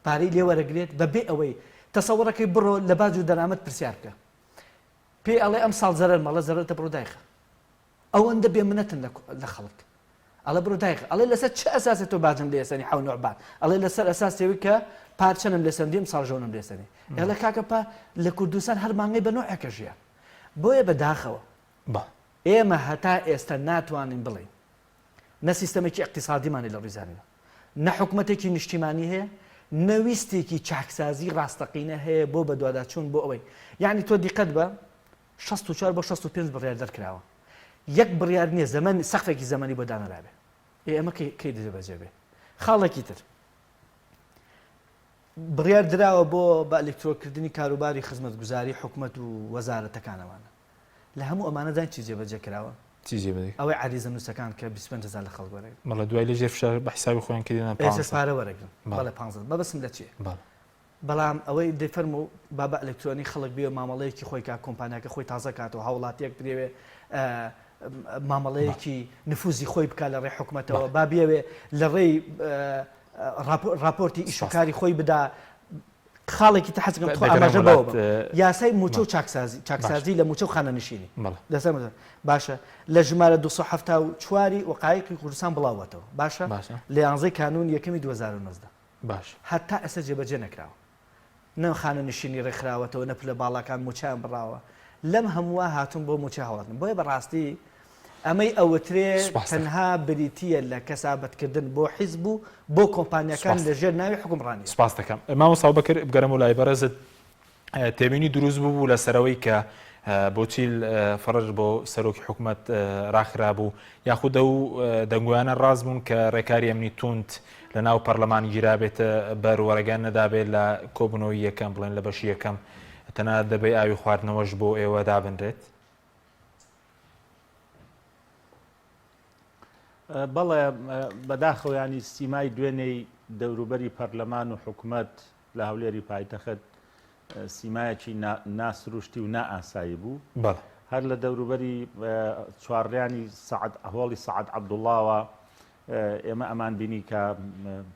پارەی لێ وەرەگرێت بەبێ ئەوەی تەسەوڕەکەی بڕۆ لە باج و دەرامەت پرسیار بکە پێی ئەڵێ ئەم ساڵ زەرەر مەڵە زەرەرتە بڕۆ دایخە ئەوەندە بێمنەتن لە خەڵک ئەڵە بڕۆ دایخە ئەڵێ لەسەر چه ئەساسێت تۆ باجم لێسەنی حەو نوع باج ئەڵێ لەسەر ئەساسێوی کە پارچەنم لێسەندیم ساڵژەونم لێسەنی ئێڵە کاکە لە کوردستان هەر مانگەی بە نوعەکە ژیە بۆیە بەداخەوە ئێمە هەتا ئێستا ناتوانین بڵێین نە سیستەمێکی اقتصادیمانی لە ڕیزانیوە نە حکومەتێکی نیشتیمانی هەیە نەویستێکی چاکسازی ڕاستەقینە هەیە بۆ بە دوواداچوون بۆ ئەوەی یعنی تۆ دیقەت بە 64 بۆ 65 بڕیار دەرکراوە یەک بڕیار نییە زەمن سەقفێکی زەمەنی بۆ دانرابێ ئێمە کەی دەبەجێ بێ خاڵێکی تر بڕیار دراوە بۆ بە ئەلکترۆکردنی کاروباری خزمەتگوزاری حکومەت و وەزارەتەکانەوانە لە هەموو ئەمانە دان چی جێبەجێ کراوە ئەوەی عریزە نووسەکان کە 25,000 لە خەڵک وەرەگرن مەڵە دوای لەژێر فشار بە حسابی خۆیان کردێنە پارە وەرەگرن بەڵێ 15 بەبەسم لە چیە بەڵام ئەوەی دەفەرمە و بابە ئەلکترۆنی خەڵک بێ مامەڵەیەکی خۆی کا کۆمپانیاکە خۆی تازە کاتەوە هاوڵاتیەک درێوێ مامەڵەیەکی نفوزی خۆی بکە لە ڕێ حکومەتەوە با بێوێ لە ڕێی راپۆرتی ئیشوکاری خۆی بدا خاڵێکی تحەزم ئاماژە بەوە یاسای موچە و چاکسازی لە موچە و خانەنشینی لەسەر باشە لە ژمارە 274 وەقایەکی کوردستان بڵاوەتەوە باشە لە 11 کانون یەکەمی 2019 باش هەتا ئەستا جێبەجێ نەکراوە نە خانە نشینی ڕێکخراوەتەوە نە پلە باڵەکان موچیان بڕاوە لەم هەمووە هاتوون بۆ موچە هەڵاتن بۆیە بەڕاستی ئەمەی ئەوەترێ تەنها بریتیە لە کەسابەتکردن بۆ حیزب و بۆ کۆمپانیەکان لەژێر ناوی حکومڕانی. سپاس دەکەم. مامۆستا بەکر بگەرم و لای بەرەزت تێبینی دروست بوو لە سەرەوەی کە بۆچی فڕژ بۆ سەرۆکی حکوومەت ڕاخرا بوو یاخودە و دەنگویانە ڕاست بوون کە ڕێکاری ئەمنی توند لە ناو پەرلەمان گیرابێتە بەروەرەگان نەدابێت لە کۆبنەوەی یەکەم بڵێن لە بەشی یەکەم تەنها دەبێت ئاوی خواردنەوەش بۆ ئێوە دابنرێت. بەڵێ بەداخەوەیانی سیمای دوێنەی دەوروبەری پەرلەمان و حکوومەت لە هەولێری پایتەخت سیمایەکی ناسروشتی و نائاسایی بوو هەر لە دەوروبەری چوارڕیانی هۆڵی سەعەد عەبدوڵڵاوە ئێمە ئەمان بینی کە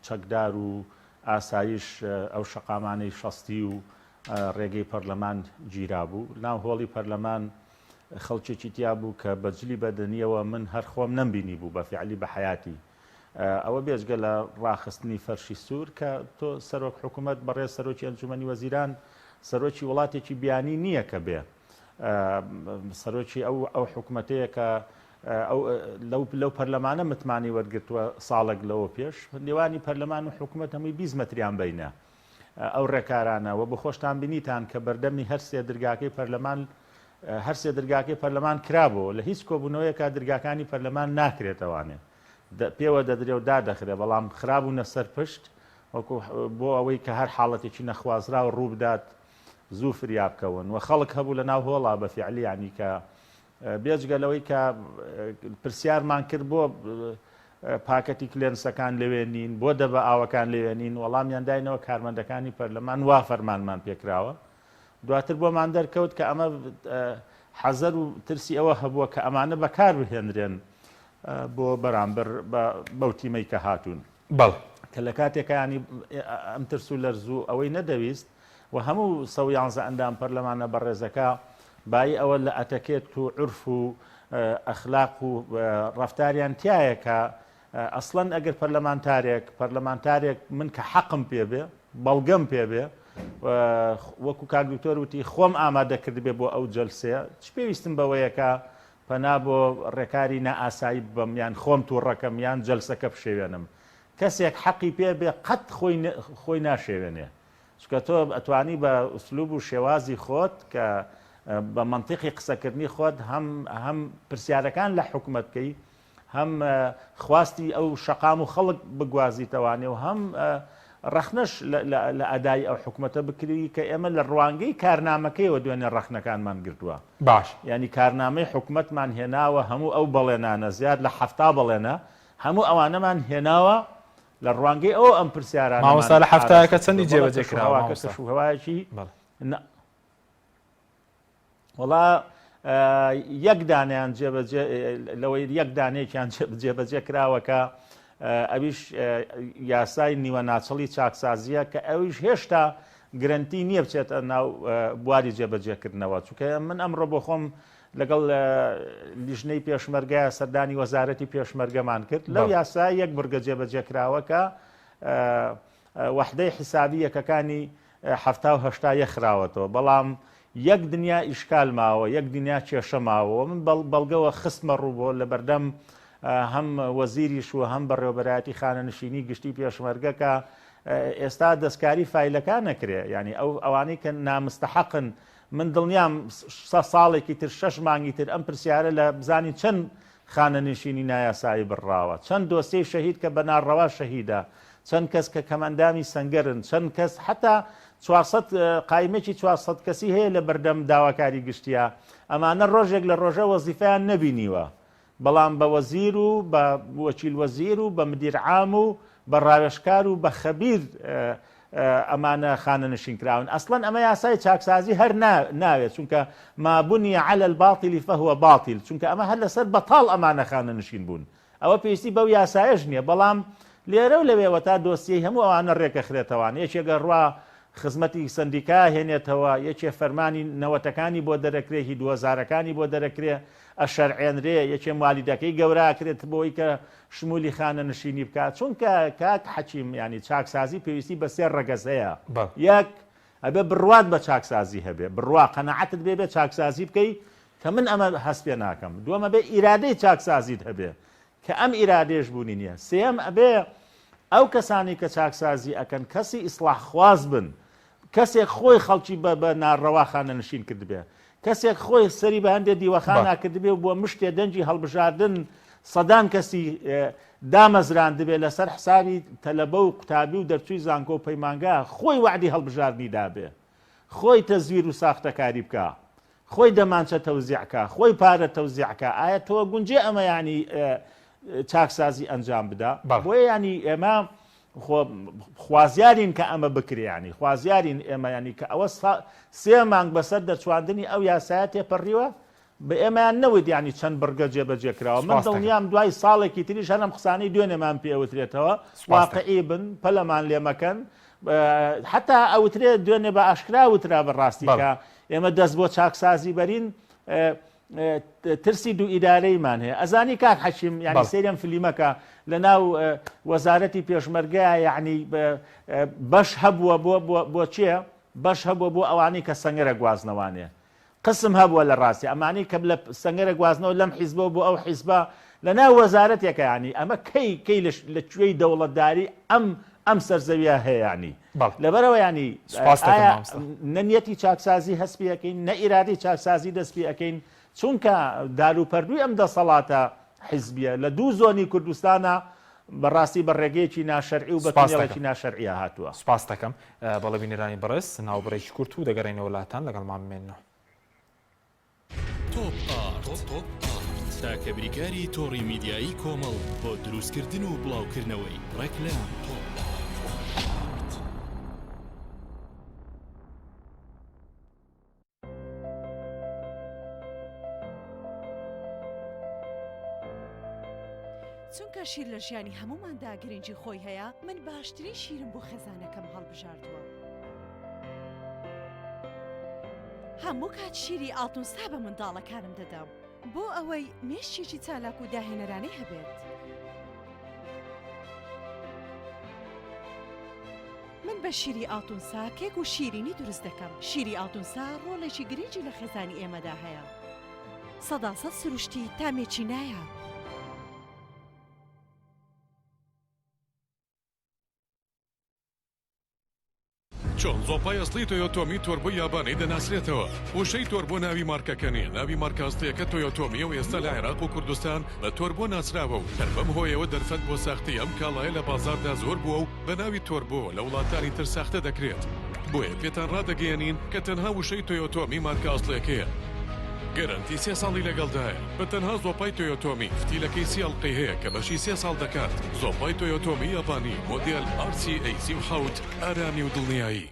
چەکدار و ئاسایش ئەو شەقامانەی شەستی و ڕێگەی پەرلەمان گیرا بوو ناو هۆڵی پەرلەمان خەڵکێکی تیا بوو کە بەجلی بەدەنیەوە من هەر خۆم نەمبینی بوو بە فیعلی بە حیاتی ئەوە بێژگە لە ڕاخستنی فەرشی سوور کە تۆ سەرۆک حکوومەت بەڕێز سەرۆکی ئەنجومەنی وەزیران سەرۆکی وڵاتێکی بیانی نییە کە بێ سەرۆکی ئەو حکوومەتەیە کە لەو پەرلەمانە متمانی وەرگرتووە ساڵێک لەوە پێش نێوانی پەرلەمان و حکوومەت هەمووی 20 مەتریان بینە ئەو ڕێکارانەوە بە خۆشتان بینیتان کە بەردەمی هەرسێ دەرگاکەی پەرلەمان هەرسێ دەرگاکەی پەرلەمان کرابەوە لە هیچ کۆبوونەوەیەکە دەرگاکانی پەرلەمان ناکرێتەوانێ پێوە دەدرێ و دادەخرێ بەڵام خرابوونە سەر پشت وەکو بۆ ئەوەی کە هەر حاڵەتێکی نەخوازرا و ڕوو بدات زوو فریاب بکەون و خەڵک هەبوو لە ناو هۆڵا بە فیعلی ینی کە بێجگەلەوەی کە پرسیارمان کرد بۆ پاکەتی کلێنسەکان لەوێ نین بۆ دەبە ئاوەکان لەوێ نین وەڵامیان داینەوە کارمەندەکانی پەرلەمان وا فەرمانمان پێکراوە دواتر بۆمان دەرکەوت کە ئەمە حەزەر و ترسی ئەوە هەبووە کە ئەمانە بەکار بهێنرێن بۆ بەرامبەر بەو تیمەی کە هاتوون کە لە کاتێکانی ئەم ترس و لەرزوو ئەوەی نەدەویست و هەموو 111 ئەندام پەرلەمانە بەڕێزەکە بای ئەوە لە ئەتەکێت و عرف و ئەخلاق و ڕەفتاریان تایە کە ئەسڵەن ئەگەر پەرلەمانتارێک من کە حەقم پێ بێ بەڵگەم پێ بێ وەکو کاگدکتۆر وتی خۆم ئامادەکرد بێ بۆ ئەو جەلسەیە چ پێویستم بەوەیەکە پەنا بۆ ڕێکاری نائاسایی بم یان خۆم تووڕەکەم یان جەلسەکە بشێوێنم کەسێک حەقی پێ بێ قەت خۆی ناشێوێنێ چکە تۆ ئەتوانی بە ئوسلوب و شێوازی خۆت کە بە منطقی قسەکردنی خۆت هەم پرسیارەکان لە حکوومەتکەی هەم خواستی ئەو شەقام و خەڵک بگوازیتەوانێ و هەم ڕەخنەش لە ئەدای ئەو حکوومەتە بکری کە ئێمە لە ڕوانگەی کارنامەکەیەوە دوێنێ ڕەخنەکانمان گرتووە باش ینی کارنامەی حکوومەتمان هێناوە هەموو ئەو بەڵێنانە زیاد لە 70 بەڵێنە هەموو ئەوانەمان هێناوە لە ڕوانگەی ئەو ئەم پرسیاران مامۆستا لە هەفتەیەکە چەندی جێبەجێکراوە هەوایەکی وڵا یەک دانیان لەوەی یەک دانەیەکیان جێبەجێ کراوەکە ئەویش یاسای نیوە ناچەڵی چاکسازیە کە ئەویش هێشتا گرنتی نییە بچێتە ناو بواری جێبەجێکردنەوە چونکە من ئەمڕۆ بۆ خۆم لەگەڵ لیژنەی پێشمەرگە سەردانی وەزارەتی پێشمەرگەمان کرد لەو یاسای یەک بورگە جێبەجێکراوەکە وەحدەی حیسابی یەکەکانی 70 یەخراوەتەوە بەڵام یەک دنیا ئیشکال ماوە یەک دنیا کێشە ماوە من بەڵگەوە خستمە ڕوو بۆ لە بەردەم هەم وەزیریش و هەم بەڕێوەبەرایەتی خانەنشینی گشتی پێشمەرگەکە ئێستا دەستکاری فایلەکان نەکرێ ینی ئەوانەی کە نامستەحەقن من دڵنیام ساڵێکی تر 6 مانگی تر ئەم پرسیارە لە بزانین چەند خانەنشینی نایاسایی بڕاوە چەند دۆسەی شەهید کە بەناڕەوا شەهیدە چەند کەس کە کەمەندامی سەنگەرن چەند کەس حتا 400 قایمێکی 400 کەسی هەیە لە بەردەم داواکاری گشتیە ئەمانە ڕۆژێک لە ڕۆژە وەزیفەیان نەبینیوە بەڵام بە وەزیر و بە وەکیل وەزیر و بە مدیر عام و بە ڕاوێژکار و بە خەبیر ئەمانە خانەنشین کراون ئەسڵەن ئەمە یاسای چاکسازی هەر ناوێت چونکە ما بني على الباطل فهو باطل چونکە ئەمە هەر لەسەر بەتاڵ ئەمانە خانەنشین بوون ئەوە پێویستی بەو یاسایەش نییە بەڵام لێرە و لەوێوە تا دۆسیەی هەموو ئەوانە ڕێکە خرێتەوان یەکێگە ڕوا خزمەتی سندیکا هێنێتەوە یەکێ فەرمانی نەوەتەکانی بۆ دەرەکرێ هی 2000ەکانی بۆ دەرەکرێ ئەشەرعێنرێ یەکێ مالیدەکەی گەوراکرێت بۆی کە شمولی خانە نشینی بکات چونکە کاک حەکیم ینی چاکسازی پێویستی بە سێ ڕەگەز هەیە یەک ئەبێ بڕوات بە چاکسازی هەبێ بڕوا قەنەعەتت بێ چاکسازی بکەی کە من ئەمە هەست پێ ناکەم دووەمە بێ ئیرادەی چاکسازیت هەبێ کە ئەم ئیرادێش بوونی نییە سێم ئەبێ ئەو کەسانی کە چاکسازی ئەکەن کەسی ئیسلاح خواز بن کەسێک خۆی خەڵکی بە ناڕەواخانە نشین کرد بێ کەسێک خۆی سەری بە هەندێک دیوەخان ناکرد بێ و بۆ مشتێ دەنجی هەڵبژاردن سەدان کەسی دامەزران دەبێت لەسەر حسابی تەلەبە و قوتابی و دەرچووی زانکۆ و پەیمانگا خۆی وعدی هەڵبژاردننی دابێ خۆی تەزویر و ساختەکاری بکە خۆی دەمانچە تەوزیعکە خۆی پارە تەوزیعکە ئایا تۆ گونجێ ئەمە ینی چاکسازی ئەنجام بدا بۆیە ینی ئێمە خوازیارین کە ئەمە بکرێنی خوازیارین ئێمە ینی کە ئەوە سێ مانگ بەسەر دەرچواندنی ئەو یاسایە تێپەڕیوە بە ئێمەیان نەوت ینی چەند بەرگە جێبەجێکراوە من دڵنیام دوای ساڵێکی تریش هەنم قسانەی دوێنێمان پێوترێتەوە واقعی بن پەلەمان لێمەکەن حتا ئەوترێ دوێنێ بە ئاشکرا وترا بەڕاستیکە ئێمە دەست بۆ چاکسازی بەرین ترسی دوو ئیدارەیمان هەیە ئەزانی کاک حەکیم ینی سێرم فلیمەکە لە ناو وەزارەتی پێشمەرگەیە یعنی بەش هەبووە بۆ چێ بەش هەبووە بۆ ئەوانەی کە سەنگەرە گوازنەوانێ قسم هەبووە لە ڕاستی ئەمانی کە لە سەنگەرە گوازنەوە لەم حیزبە بۆ ئەو حیزبە لە ناو وەزارەتێکە ینی ئەمە کەی لە کوێی دەوڵەتداری ئەم سەرزەویە هەیە ینی لەبەرەوە ینی نەنیەتی چاکسازی هەستپیەکەین نە ئیرادی چاکسازی دەستپی ئەەکەین چونکە داروپەردووی ئەم دەسەڵاتە حیزبیە لە دوو زۆنی کوردستانە بەڕاستی بە ڕێگەیەکی ناشەرعی و بەتەنێکی ناشەرعیە هاتووە سپاس دەکەم بەڵێ بینەرانی بەڕێز ناوبڕێکی کورت و دەگەڕێنەوە وڵاتان لەگەڵمان بمێنەوە تاکە بریکاری تۆڕی میدیایی کۆمەڵ بۆ دروستکردن و بڵاوکردنەوەی ڕێکلام چونکە شیر لە ژیانی هەموماندا گرنگی خۆی هەیە من باشترین شیرم بۆ خێزانەکەم هەڵبژاردووە هەموو کات شیری ئاڵتونسا بە منداڵەکانم دەدەم بۆ ئەوەی مێشتێکی چالاک و داهێنەرانی هەبێت من بە شیری ئاڵتونسا کێک و شیرینی دروست دەکەم شیری ئاڵتونسا ڕۆڵێکی گرنگی لە خێزانی ئێمەدا هەیە 100% سروشتی تامێکی نایە چۆن زۆپای ئەسڵی تۆیۆتۆمی تۆربۆ یابانەی دەناسرێتەوە وشەی تۆربۆ ناوی مارکەکە نیە ناوی مارکاستەیەکە تۆیۆتۆمیە و ئێستا لە عێراق و کوردستان بە تۆربۆ ناسراوە و هەربەم هۆیەوە دەرفەت بۆ ساختی ئەم کاڵایە لە بازاردا زۆر بووە و بە ناوی تۆربۆ لە وڵاتانی تر ساختە دەکرێت بۆیە پێتان ڕادەگەیەنین کە تەنها وشەی تۆیۆتۆمی مارکە ئەسڵیەکەیە گەرانتی 3 ساڵی لەگەڵدایە بە تەنها زۆپای تۆیۆتۆمی فتیلەکەی سیڵقی هەیە کە بەشی 3 ساڵ دەکات زۆپای تۆیۆتۆمی یابانی مۆدێل RC37 ئارامی و دڵنیایی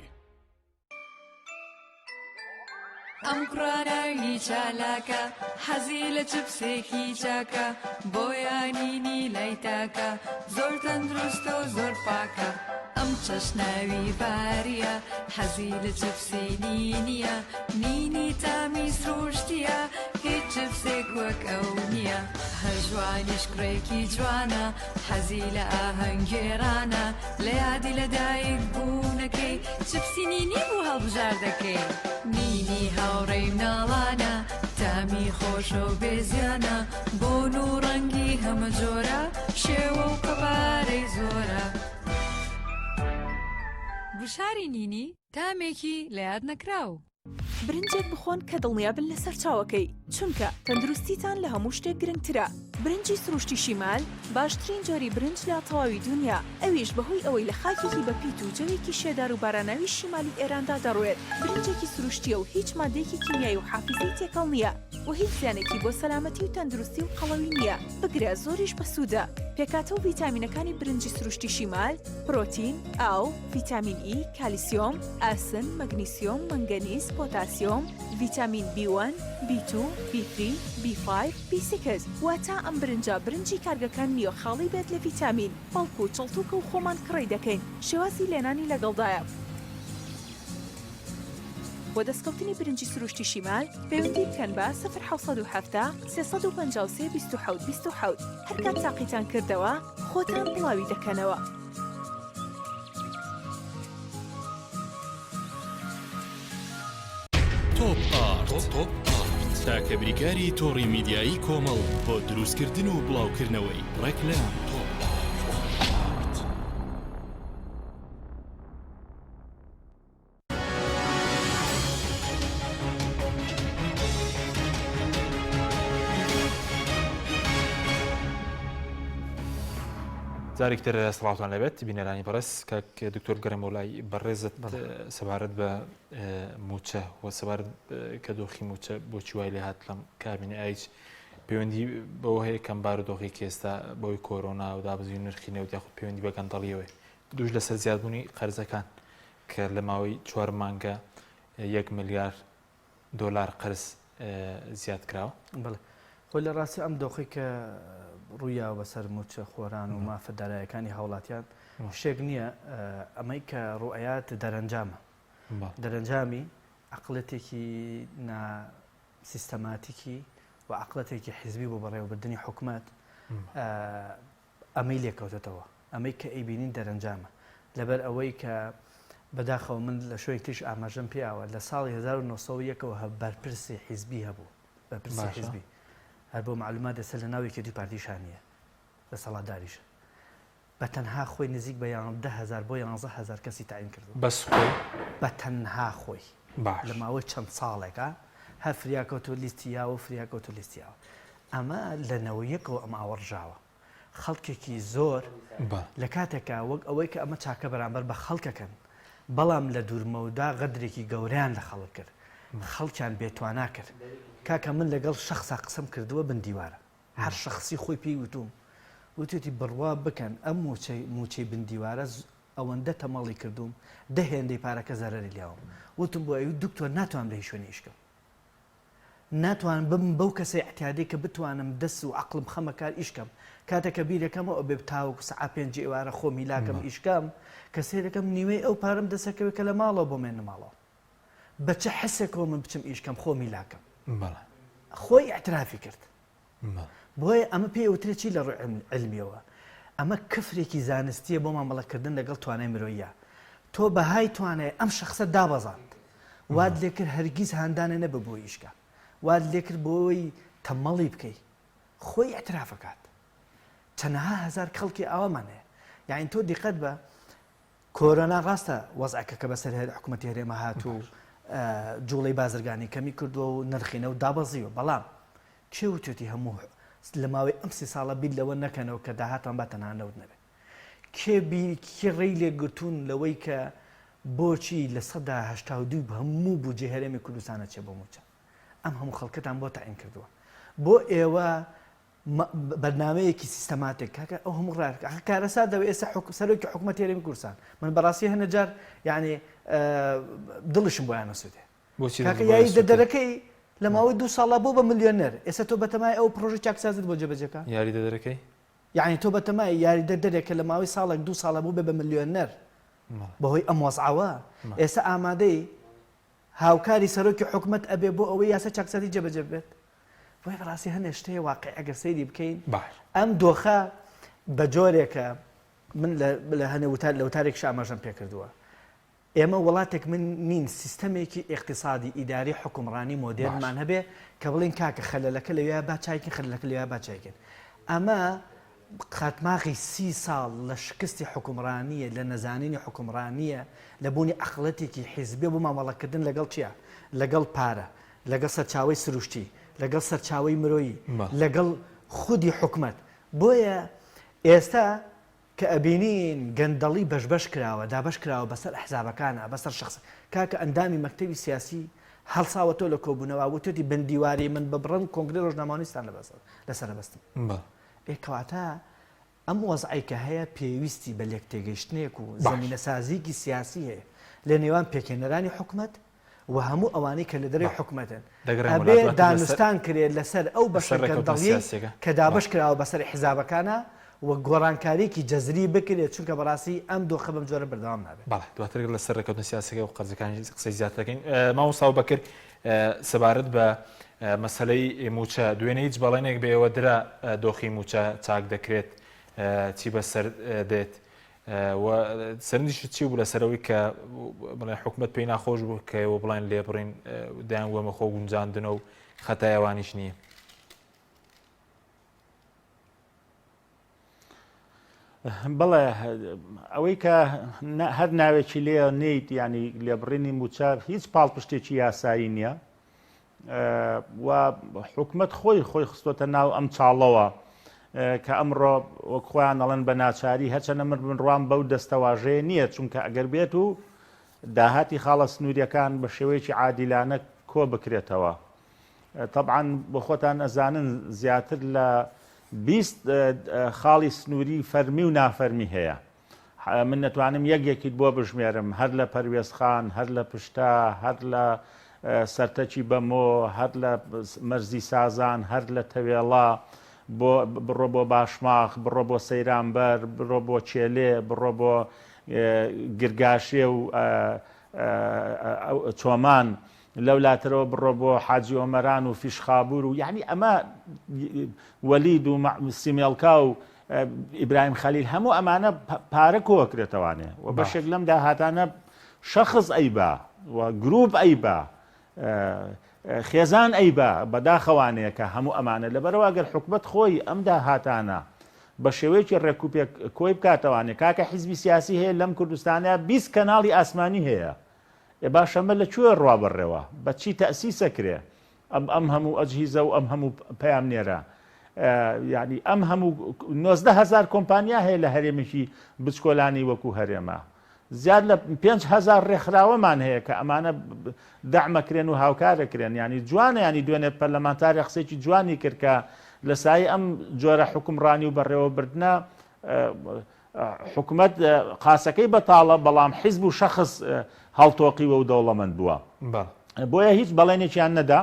ئەم کوڕاناوی چالاکە حەزی لە چپسێکی چاکە بۆیانینی لای تاکە زۆر تەندروستە و زۆر پاکە ئەم چەشناوی باریە حەزی لە چپسی نینیە نینی تامی سروشتیە هیچ چپسێک وەک ئەو نییە هەر جوانیش کوڕێکی جوانە حەزی لە ئاهەنگێرانە لە یادی لەدایک بوونەکەی چپسی نینی بوو هەڵبژار دەکەی نینی هاوڕێی مناڵانە تامی خۆشە و بێزیانە بۆن و ڕەنگی هەمە جۆرە شێوە و قەبارەی زۆرە گوشاری نینی تامێکی لە یاد نەکراو برنجێک بخۆن کە دڵنیابن لەسەر چاوەکەی چونکە تەندروستیتان لە هەموو شتێک گرنگترە برنجی سروشتی شیمال باشترین جۆری برنج لە تەواوی دنیا ئەویش بەهۆی ئەوەی لە خاکێکی بەپیت و جەوێکی شێدار و باراناوی شیمالی ئێراندا دەڕوێت برنجێکی سروشتیە و هیچ مادەیەکی کیمیایی و حافزەی تێکەڵ نییە و هیچ زیانێکی بۆ سەلامەتی و تەندروستی و قەڵەوی نییە بگرە زۆریش بەسوودە پێکاتە و ڤیتامینەکانی برنجی سروشتی شیمال پرۆتین، ئاو، ڤیتامین ئی، کالیسیۆم، ئاسن، مەگنیسیۆم، مەنگەنیز، پۆتاسیۆم، ڤیتامین B1، B2، B3، B5، B6 واتە ئەم برنجی کارگەکان نییە خاڵی بێت لە ڤیتامین بەڵکو چڵتوکە و خۆمان کڕی دەکەین شێوازی لێنانی لەگەڵدایە بۆ دەستکەوتنی برنجی سروشتی شیمال پەیوەندی بکەن بە 1970 353 27 27 هەر کات تاقیتان کردەوە خۆتان بڵاوی دەکەنەوە. تۆپ ئارت تاکە بریکاری تۆڕی میدیایی کۆمەڵ بۆ دروستکردن و بڵاوکردنەوەی ڕێکلام تۆپ ئارت. جارێکتر سڵاوتان لەبێت بینەرانی بەڕێز کاک دکتۆر گەرەمەولای بەڕێزت سەبارەت بە موچە و سەبارەت کە دۆخی موچە بۆچی وای لێ هات لەم کابینە ئایچ پەیوەندی بەوە هەیە کەم بار و دۆخی ئێستا بەوەی کۆرۆنا و دابەزی نرخی نەوت یاخود پەیوەندی بە گەندەڵیەوەی دووش لەسەر زیادبوونی قەرزەکان کە لە ماوەی 4 مانگە 1 ملیار دۆلار قەرز زیاد کراوە. بڵێ خۆی لە ڕاستی ئەم دۆخی کە ڕوویا بەسەر موچە خۆران و مافەدارایەکانی هاوڵاتیان شتێک نییە ئەمەی کە ڕوئەیات دەرەنجامە دەرەنجامی عقلەتێکی سیستەماتیکی و عقلەتێکی حیزبی بۆ بەڕێوەبردننی حکومەت ئەمەی لێکەوتێتەوە ئەمەی کە ئەیبینین دەرەنجامە لەبەر ئەوەی کە بەداخەوە من لە شوێک تریش ئاماژەم پێیاوە لە ساڵی 1970ەوە بەرپرسی حیزبی هەبوو بەرپرسی حیزبی هەر بۆ معلومات دەسەر لە ناوێکی دوی پارتیشانیە لە سەڵاتداریشە بە تەنها خۆی نزیک بە 10,000 بۆ 11,000 کەسی تعین کردو بەس خۆی بە تەنها خۆی لە ماوەی چەند ساڵێکە هەر فریاکەوتۆ لیستیاوە و فریاکەوتۆ لیستیاوە ئەمە لە نەوەیەکەوە ئەمە ئاوەڕژاوە خەڵکێکی زۆر لە کاتێکا وەک ئەوەی کە ئەمە چاکە بەرامبەر بە خەڵکەکەن بەڵام لە دوورمەودا غەدرێکی گەوریان لە خەڵک کرد خەڵکیان بێتوانا کرد کاکە من لەگەڵ شخصا قسم کردووە بندیوارە هەر شخصی خۆی پێی وتوم وتێتی بڕوا بکەن ئەم موچەی بندیوارە ئەوەندە تەمەڵی کردوم دەهێندەی پارەکە زەرەری لیاوم وتم بۆ ئەوی دکتۆر ناتوانم لە هیچ شوێنی ئیشکەم ناتوان بم بەو کەسەی احتیادی کە بتوانم دەست و عقلم خەمە کار ئیشکەم کاتێکە بیرەکەمەوە بێ تاوەکو سەعات 5 ئێوارە خۆ میلاکەم ئیشکەم کە سێرەکەم نیوەی ئەو پارەم دەسەکەوێت کە لە ماڵەوە بۆ مێنە ماڵەوە بە چه حسێکەوە من بچم ئیشکەم خۆ میلاکەم خۆی اعترافی کرد بۆیە ئەمە پێوترێ چی لە ڕووی علمیەوە ئەمە کفرێکی زانستیە بۆ مامەڵەکردن لەگەڵ توانای مرۆیە تۆ بەهای توانێ ئەم شخصە دابەزاند واد لێ کرد هەرگیز هاندانە نەبە بۆ ئیشکە واد لێ کرد بۆی تەمەڵی بکەی خۆی اعترافەکات چەندەها هەزار خەڵکی ئەوەمانەیە یعنی تۆ دیقەت بە کۆرۆنا ڕاستە وەزعەکە کە بەسەر حکوومەتی هەرێمە هات و جوڵەی بازرگانی کەمی کردووە و نرخینە و دابەزیوە بەڵام کێوتێتی هەموو لە ماوەی ئەم 3 ساڵە بیل لەوە نەکەنەوە کە داهاتان بە تەنانەوت نەبێت کێ ڕێی لێگرتوون لەوەی کە بۆچی لە 1970 هەموو بوجێ هەرێمی کوردستانە چێ بۆ موچە ئەم هەموو خەڵکەتان بۆ تعین کردووە بۆ ئێوە بەرنامەیەکی سیستەماتیک کاکە ئەو هەموو ڕاکە کارەسا دەوێت ئێستا سەرۆکی حکوومەتی هەرێمی کوردستان من بەڕاستی هەنە جار یعنی دڵشم بۆیان نەسوودێ کاکە یاری دەدەرەکەی لە ماوەی 2 ساڵە بۆ بە ملیۆنەر ئێستا تۆ بەتەمای ئەو پرۆژە چاکسازت بۆ جێبەجێکە یاری دەدەرەکەی یعنی تۆ بەتەمای یاری دەدەرێکە لە ماوەی ساڵێک 2 ساڵە بوو بێ بە ملیۆنەر بەهۆی ئەم وەزعەوە ئێستا ئامادەی هاوکاری سەرۆکی حکوومەت ئەبێ بۆ ئەوەی یاسا چاکسازی جێبەجێ بێت بۆی بەڕاستی هەنێ شتەیە واقعی ئەگەر سەیری بکەین ئەم دۆخە بە جۆرێکە من لە هەنێ لە وتارێک ئاماژەم پێ کردووە ئێمە وڵاتێک من نین سیستەمێکی اقتصادی ئیداری حکومڕانی مۆدێرنمان هەبێ کە بڵین کاکە خەلەلەکە لەوێ با چایکن خەلەلەکە لەوێ با چایکن ئەمە قاتماغی 30 ساڵ لە شکستی حکومڕانیە لە نەزانینی حکومڕانیە لە بوونی عقلەتێکی حیزبێ بۆ مامەڵەکردن لەگەڵ چییە لەگەڵ پارە لەگەڵ سەرچاوی سروشتی لەگەڵ سەرچاوی مرۆیی لەگەڵ خودی حکومت بۆیە ئێستا کە ئەبینین گەندەڵی بەشبەش کراوە دابش کراوە بەسەر ئەحزابەکانە بەسەر شخص کاکە ئەندامی مەکتەبی سیاسی هەڵساوەتۆ لە کۆبوونەوە وتێتی بەندیواری من ببڕن کۆنگرێ ڕۆژنامەنویستان لەسەر بەستم ئێکەواتە ئەم وەزعی کە هەیە پێویستی بە لێک تێگەیشتنێک و زەمینە سازیکی سیاسی هەیە لە نێوان پێکێنەرانی حکومەت و هەموو ئەوانەی کە لە دەرەوەی حکومەتن ئەبێ دانوستان کرێت لەسەر ئەو بەشەکەندەڵی کە دابش کراوە بەسەر حیزابەکانە و گۆڕانکاریکی جەزری بکرێت چونکە بەڕاستی ئەم دۆخە بەم جۆرە بەردەوام نابێت. بەڵێ دواتر لە سەر ڕێکەوتنە سیاسەکەی و قەرزەکانی قسەی زیاتر دەکەین. مامۆستا بەکر سەبارەت بە مەسەلەی موچە دوێنێ هیچ بەڵێنێک بێەوە درا دۆخی موچە چاک دەکرێت چی بەسەر دێت سەرنجی چی بوو لەسەرەوەی کە بڵێن حکومەت پێی ناخۆش بوو کەەوە بڵێن لێ بڕین دایان وەمە خۆ گونجاندنە و خەتایەوانیش نییە. بڵێ ئەوەی کە هەر ناوێکی لێ نیت ینی لێبڕینی موچە هیچ پاڵپشتێکی یاسایی نییە و حکومەت خۆی خستۆتە ناو ئەم چاڵەوە کە ئەمڕۆ وەک خۆیان ئەڵەن بە ناچاری هەرچەنە بنڕوان بەو دەستەواژەیە نییە چونکە ئەگەر بێت و داهاتی خاڵە سنووریەکان بە شێوەیەکی عادیلانە کۆ بکرێتەوە. طبعاً بۆ خۆتان ئەزانن زیاتر لە 20 خاڵی سنووری فەرمی و نافەرمی هەیە. من نەتوانم یەکێکیت بۆ بژمێرم هەر لە پەروێزخان، هەر لە پشتا، هەر لە سەرتەچی بەمۆ، هەر لە مەرزی سازان، هەر لە تەوێڵا، بڕۆ بۆ باشماخ، بڕۆ بۆ سەیرانبەر، بڕۆ بۆ چێلێ، بڕۆ بۆ گرگاشێ و چۆمان، لەولاترەوە بڕۆ بۆ حاجی ئۆمەران و فیشخابور و یعنی ئەمە وەلید و سیمێڵکا و ئیبراهیم خەلیل هەموو ئەمانە پارە کۆکرێتەوانێ و بەشێک لەم داهاتانە شەخص ئەیبا و گروپ ئەیبا خێزان ئەیبا بەداخەوانەیە کە هەموو ئەمانە لەبەرەوە گەر حکومەت خۆی ئەم داهاتانە بە شێوەیەکی ڕێکوپێک کۆی بکاتەوانێ کاکە حیزبی سیاسی هەیە لەم کوردستانە 20 کەناڵی ئاسمانی هەیە باشەمە لەکوێ ڕوابڕێەوە بە چی تەسیسەکرێ ئەم هەموو ئەجهیزە و ئەم هەموو پەیام نێرە یعنی ئەم هەموو 90,000 کۆمپانیا هەیە لە هەرێمێکی بچکۆلانی وەکو هەرێمە زیاد لە 5,000 ڕێکخراوەمان هەیە کە ئەمانە دەعمەکرێن و هاوکارەکرێن ینی جوانە ینی دوێنێ پەرلەمانتاری قسێکی جوانی کرد کە لە سای ئەم جۆرە حکومڕانی و بەڕێوەبردنە حکومەت قاسەکەی بەتاڵە بەڵام حیزب و شەخص هەڵتۆقیوە و دەوڵەمەند بووە بۆیە هیچ بەڵێنێکیان نەدا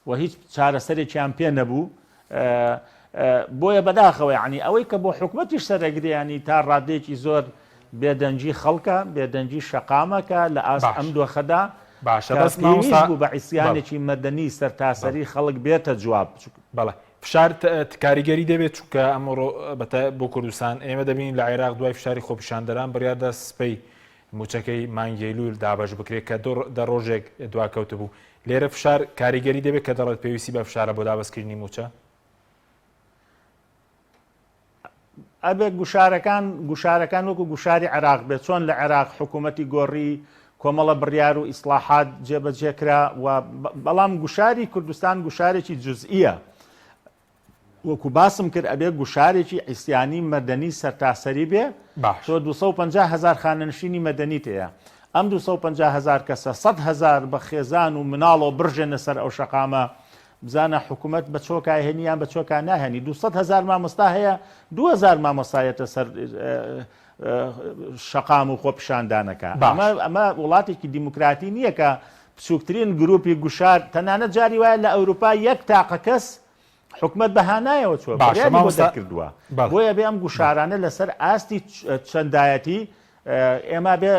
و هیچ چارەسەرێکیان پێ نەبوو بۆیە بەداخەوە عنی ئەوەی کە بۆ حکومەتیش سەرەگریانی تا ڕادێکی زۆر بێدەنجی خەڵکە بێدەنجی شەقامەکە لە ئاست ئەم دۆخەدا باشەویست بوو بە عیسیانێکی مەدەنی سەرتاسەری خەڵک بێتە جواب بەڵێ فشار کاریگەری دەبێت چونکە ئەمڕۆ بۆ کوردستان ئێمە دەبین لە عێراق دوای فشاری خۆپیشاندەران بڕیاردە سپەی موچەکەی مانگیلول دابش بکرێت کە دە ڕۆژێک دواکەوتە بوو لێرە فشار کاریگەری دەبێت کە دەڵێت پێویستی بە فشارە بۆ دابەستکردنی موچە ئەبێ گوشارەکان وەکو گوشاری عێراق بێت چۆن لە عێراق حکوومەتی گۆڕی کۆمەڵە بڕیار و ئیسلاحات جێبەجێکرا و بەڵام گوشاری کوردستان گوشارێکی جزئیە وەکو باسم کرد ئەبێ گوشارێکی عیسیانی مەدەنی سەرتاسەری بێ تۆ 250,000 خانەنشینی مەدەنیت هەیە ئەم 250,000 کەسە 100,000 بە خێزان و مناڵ و برژێنە سەر ئەو شەقامە بزانە حکوومەت بە چۆکای هێنیان بە چۆکان ناهێنی 200,000 مامۆستا هەیە 2,000 مامۆستایەتە سەر شەقام و خۆپیشاندانەکە ئەمە وڵاتێکی دیموکراتی نییە کە بچووکترین گروپی گوشار تەنانەت جاری وایە لە ئەوروپا یەک تاقە کەس حکومت بەهانایەوە چۆ کردووە بۆیە بێ ئەم گوشارانە لەسەر ئاستی چەندایەتی ئێمە بێ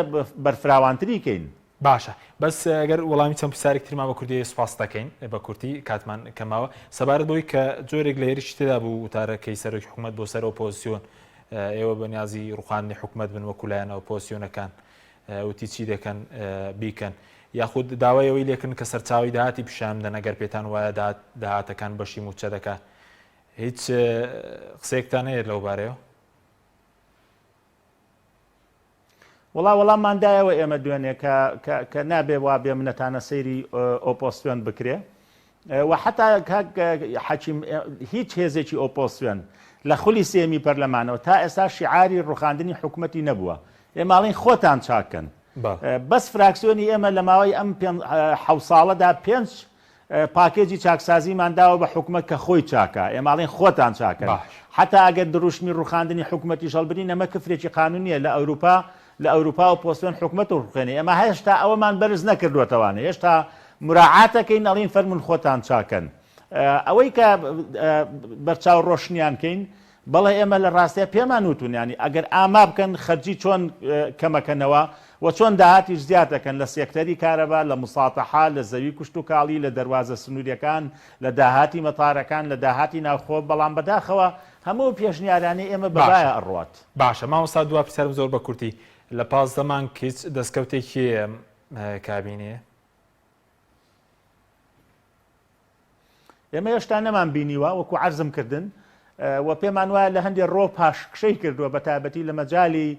بەرفراوانتریکەین باشە بەس ئەگەر وەڵامی چەند پرسیارێکترمان بە کوردی سوپاس دەکەین بە کورتی کاتمان کەماوە سەبارەت بۆی کە جۆرێک لە هێرشی تێدا بوو وتارەکەی سەرۆکی حکومەت بۆ سەر ئۆپۆزیسیۆن ئێوە بەنیازی ڕوخاندنی حکومەت بن وەکولایەن ئۆپۆزیسیۆنەکان وتی چی دەکەن بیکەن یاخود داوایەوەی لێکن کە سەرچاوی داهاتی پیشاندەن ئەگەر پێتان وایە داهاتەکان بەشی موچە دەکات هیچ قسەیەکتان هەیە لەو بارەیەوە وەڵاماندایەوە ئێمە دوێنێ کە نابێ وا بێ منەتانە سەیری ئۆپۆسیۆن بکرێ و حتا حەکیم هیچ هێزێکی ئۆپۆسیۆن لە خولی سێمی پەرلەمانەوە تا ئێستا شیعاری ڕوخاندنی حکومەتی نەبووە ئێماڵین خۆتان چاکەن بەس فراکسیۆنی ئێمە لە ماوەی ئەم 7 ساڵەدا 5 پاکێجی چاکسازیمانداوە بە حکومەت کە خۆی چاکە ئێماڵین خۆتان چاکەن حتا ئەگەر دروشمی ڕوخاندنی حکومەتی شەڵبرین ئەمە کفرێکی قانونیە لە ئەوروپا و پۆستۆن حکومەت و ڕوخێنێ ئەمە هێشتا ئەوەمان بەرز نەکردوێتەوانە هێشتا مراعاتەکەین ئەڵین فەرمون خۆتان چاکەن ئەوەی کە بەرچاو ڕۆشنیان کەین بەڵێ ئێمە لە ڕاستەیە پێمان وتونیانی ئەگەر ئاما بکەن خەرجی چۆن کەمەکەنەوە و چۆن داهاتیش زیاتەکەن لە سێکتەری کارەبا لە مساتەحا لە زەوی کوشت و کاڵی لە دەواازە سنووریەکان لە داهاتی مەتارەکان لە داهاتی ناوخۆ بەڵام بەداخەوە هەموو پێشنیارانی ئێمە بەبایە ئەڕوات. باشە مامۆستا دوا پرسیارم زۆر بە کورتی لە 15 مان کچ دەستکەوتێکی کابینێ ئێمە هێشتا نەمان بینیوە وەکو عەرزم کردن و پێمان وایە لە هەندێک ڕۆ پاش کشەی کردووە بە تایبەتی لە مەجای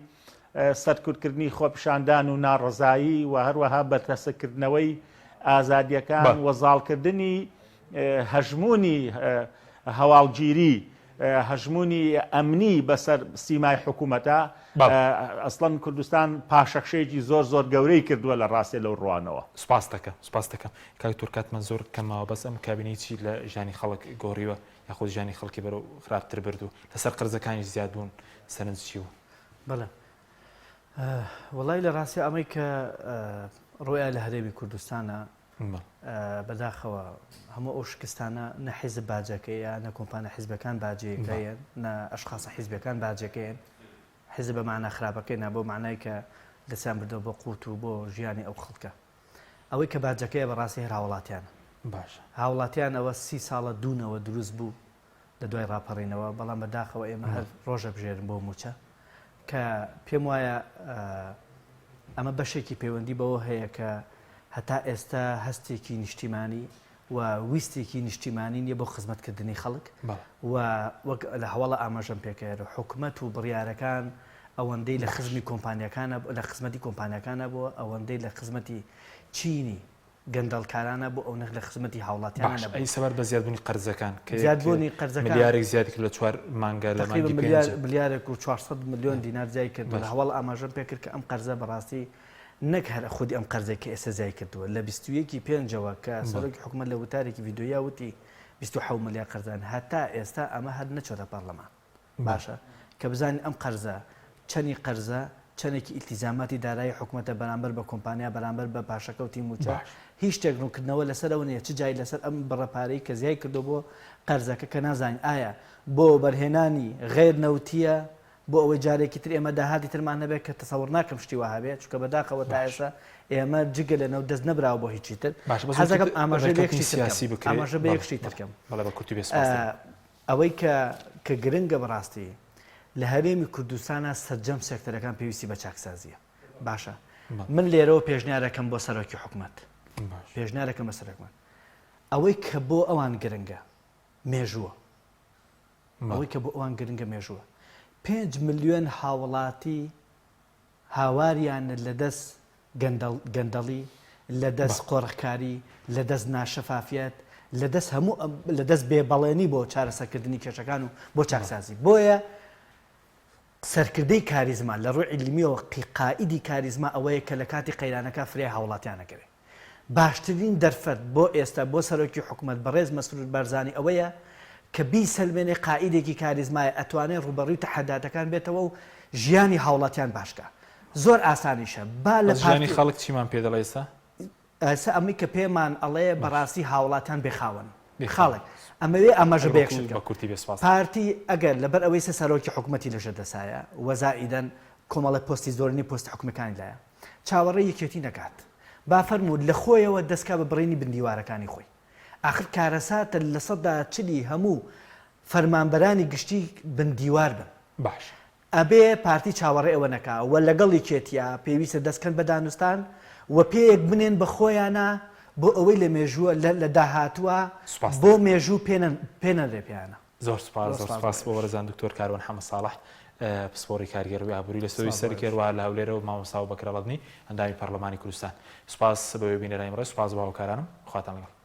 سەرکوتکردنی خۆپیشاندان و ناڕزایی و هەروەها بەرتەسەکردنەوەی ئازادیەکان وەزاڵکردنی هەژمونی هەواڵگیری هەژمونی ئەمنی بەسەر سیمای حکوومەتە ئەسڵەن کوردستان پاشەخشەیەکی زۆر زۆر گەورەی کردووە لە ڕاستێ لەو ڕوانەوە. سپاس دەکەم کاک تورکاتمە زۆر کەمەوە بەس ئەم کابینەی لە ژانی خەڵک گۆڕیوە یاخود ژانی خەڵکی بەرەو خراپتر بردو لەسەر قرزەکانی زیاد بوون سەرنج چی بوو؟ بەڵێ وەڵای لە ڕاستی ئەمەی کە ڕۆیان لە هەرێمی کوردستانە بەداخەوە هەموو ئەو شکستانە نە حیزب باجەکەیە نە کۆمپانە حیزبەکان باجەکەیان نە ئەشخاصە حیزبەکان باجەکەیان حیزب بە معنە خراپەکەینا بۆ معنای کە دەستیان بردەوە بۆ قوت و بۆ ژیانی ئەو خەڵکە ئەوەی کە باجەکەیە بەڕاستی هەر هاوڵاتیانە باش هاوڵاتیان ئەوە 30 ساڵە دوونەوە دروست بوو لە دوای ڕاپەڕینەوە بەڵام بەداخەوە ئێمە هەر ڕۆژە بژێرن بۆ موچە کە پێم وایە ئەمە بەشێکی پەیوەندی بەوە هەیە کە هەتا ئێستا هەستێکی نیشتیمانی و ویستێکی نیشتیمانی نیە بۆ خزمەتکردنی خەڵک و وەک لە هەواڵە ئاماژەم پێکەوە حکوومەت و بڕیارەکان ئەوەندەی لە خزمی کۆمپانیەکانە لە خزمەتی کۆمپانیەکانە بووە ئەوەندەی لە خزمەتی چینی گەندەڵکارانە بۆ ئەو نەخ لە خزمەتی هاوڵاتیان ئەی سەبەر بە زیادبوونی قەرزەکان زیادبوونی قەرزەکان ملیارێک زیادی کرد لە 4 مانگە لە ملیارێک و 400 میلیۆن دینار زیای کردو لە هەواڵ ئاماژەم پێ کرد کە ئەم قەرزە بەڕاستی نەک هەر خودی ئەم قەرزێکی ئێستا زیای کردووە لە 21 پێنجەوە کە سەرۆکی حکوومەت لە وتارێکی ڤیدۆیا وتی 27 ملیار قەرزان هەتا ئێستا ئەمە هەر نەچۆتە پەرلەمان باشە کە بزانین ئەم قەرزە چەنی قەرزە چەندێکی ئیلتیزاماتی دارایی حکوومەتە بەرامبەر بە کۆمپانیا بەرامبەر بە پاشەکەوتی موچە هیچ شتێکڕوونکردنەوە لەسەرەوە نیە چ جای لەسەر ئەم بەڕەپارەی کە زیای کردو بۆ قەرزەکە کە نازانین ئایا بۆ بەرهێنانی غێر نەوتیە بۆ ئەوەی جارێکی تر ئێمە داهاتی ترمان هەبێت کە تەسەوڕ ناکەم شتی وە هەبێت چونکە بەداخەوە تا ئێستا ئێمە جگە لەنەو دەست نەبراوە بۆ هیچی تر حەزەکەم ئاماژە بە یەکشتی ترکەم ئەوەی کە گرنگە بەڕاستی لە هەرێمی کوردستانە سەرجەم سێکتەرەکان پێویستی بە چاکسازیە باشە من لێرەوە پێشنیارەکەم بۆ سەرۆکی حکوومەت پێشنیارەکەم بە سەرۆکمەت ئەوەی کە بۆ ئەوان گرنگە مێژووە ئەوەی کە بۆ ئەوان گرنگە مێژووە 5 ملیۆن هاوڵاتی هاواریان لەدەست گەندەڵی لەدەست قۆڕخکاری لەدەست ناشەفافیت لەدەست هەموو لەدەست بێبەڵێنی بۆ چارەسەرکردنی کێشەکان و بۆ چاکسازی بۆیە سەرکردەی کاریزما لە ڕووی عیلمیەوە قائیدی کاریزما ئەوەیە کە لە کاتی قەیرانەکە فرێ هاوڵاتیانەکەوێت باشترین دەرفەت بۆ ئێستا بۆ سەرۆکی حکوومەت بەڕێز مەسرور بارزانی ئەوەیە کە بیسەلمێنێ قائیدێکی کاریزمایە ئەتوانێت ڕوبەڕووی تەحەداتەکان بێتەوە و ژیانی هاوڵاتیان باشکە زۆر ئاسانیشە با لە ژیانی خەڵک چیمان پێ دەڵێ ئێستا ئەمەی کە پێمان ئەڵێ بەڕاستی هاوڵاتیان بێخاون خاڵک ئەمەوێ ئەمەژە بەیەکشتکە پارتی ئەگەر لەبەر ئەوەی سەرۆکی حکوومەتی لەژە دەسایە وەزائیدەن کۆمەڵە پۆستی زۆرنی پۆست حکوومەکانی لایە چاوەڕێی یەکێتی نەکات با فەرموود لە خۆیەوە دەستکا بە بڕینی بندیوارەکانی خۆی آخر کارەساتە لە 140 هەموو فەرمانبەرانی گشتی بندیوار بن باش ئەبێ پارتی چاوەڕێ ئەوە نەکا و لەگەڵی کێتیا پێویستە دەستکەن بە دانوستان و پێیەک بنێن بە خۆیانە بۆ ئەوەی لە مێژووە لە داهاتووە بۆ مێژوو پێنەدرێ پیانە زۆر سپاس بۆ وەرزان دکتۆر کاروان حەمەد ساڵح پسپۆڕی کارگەروی ئابووری لە سەوی سەرکێڕوا لە هەولێرەوە مامۆستا و بەکرەڵەدنی ئەندامی پەرلەمانی کوردستان سپاس بەوێ بینەرانی ڕێ سپاس بە هاوکارانم خواتان لەگەڵ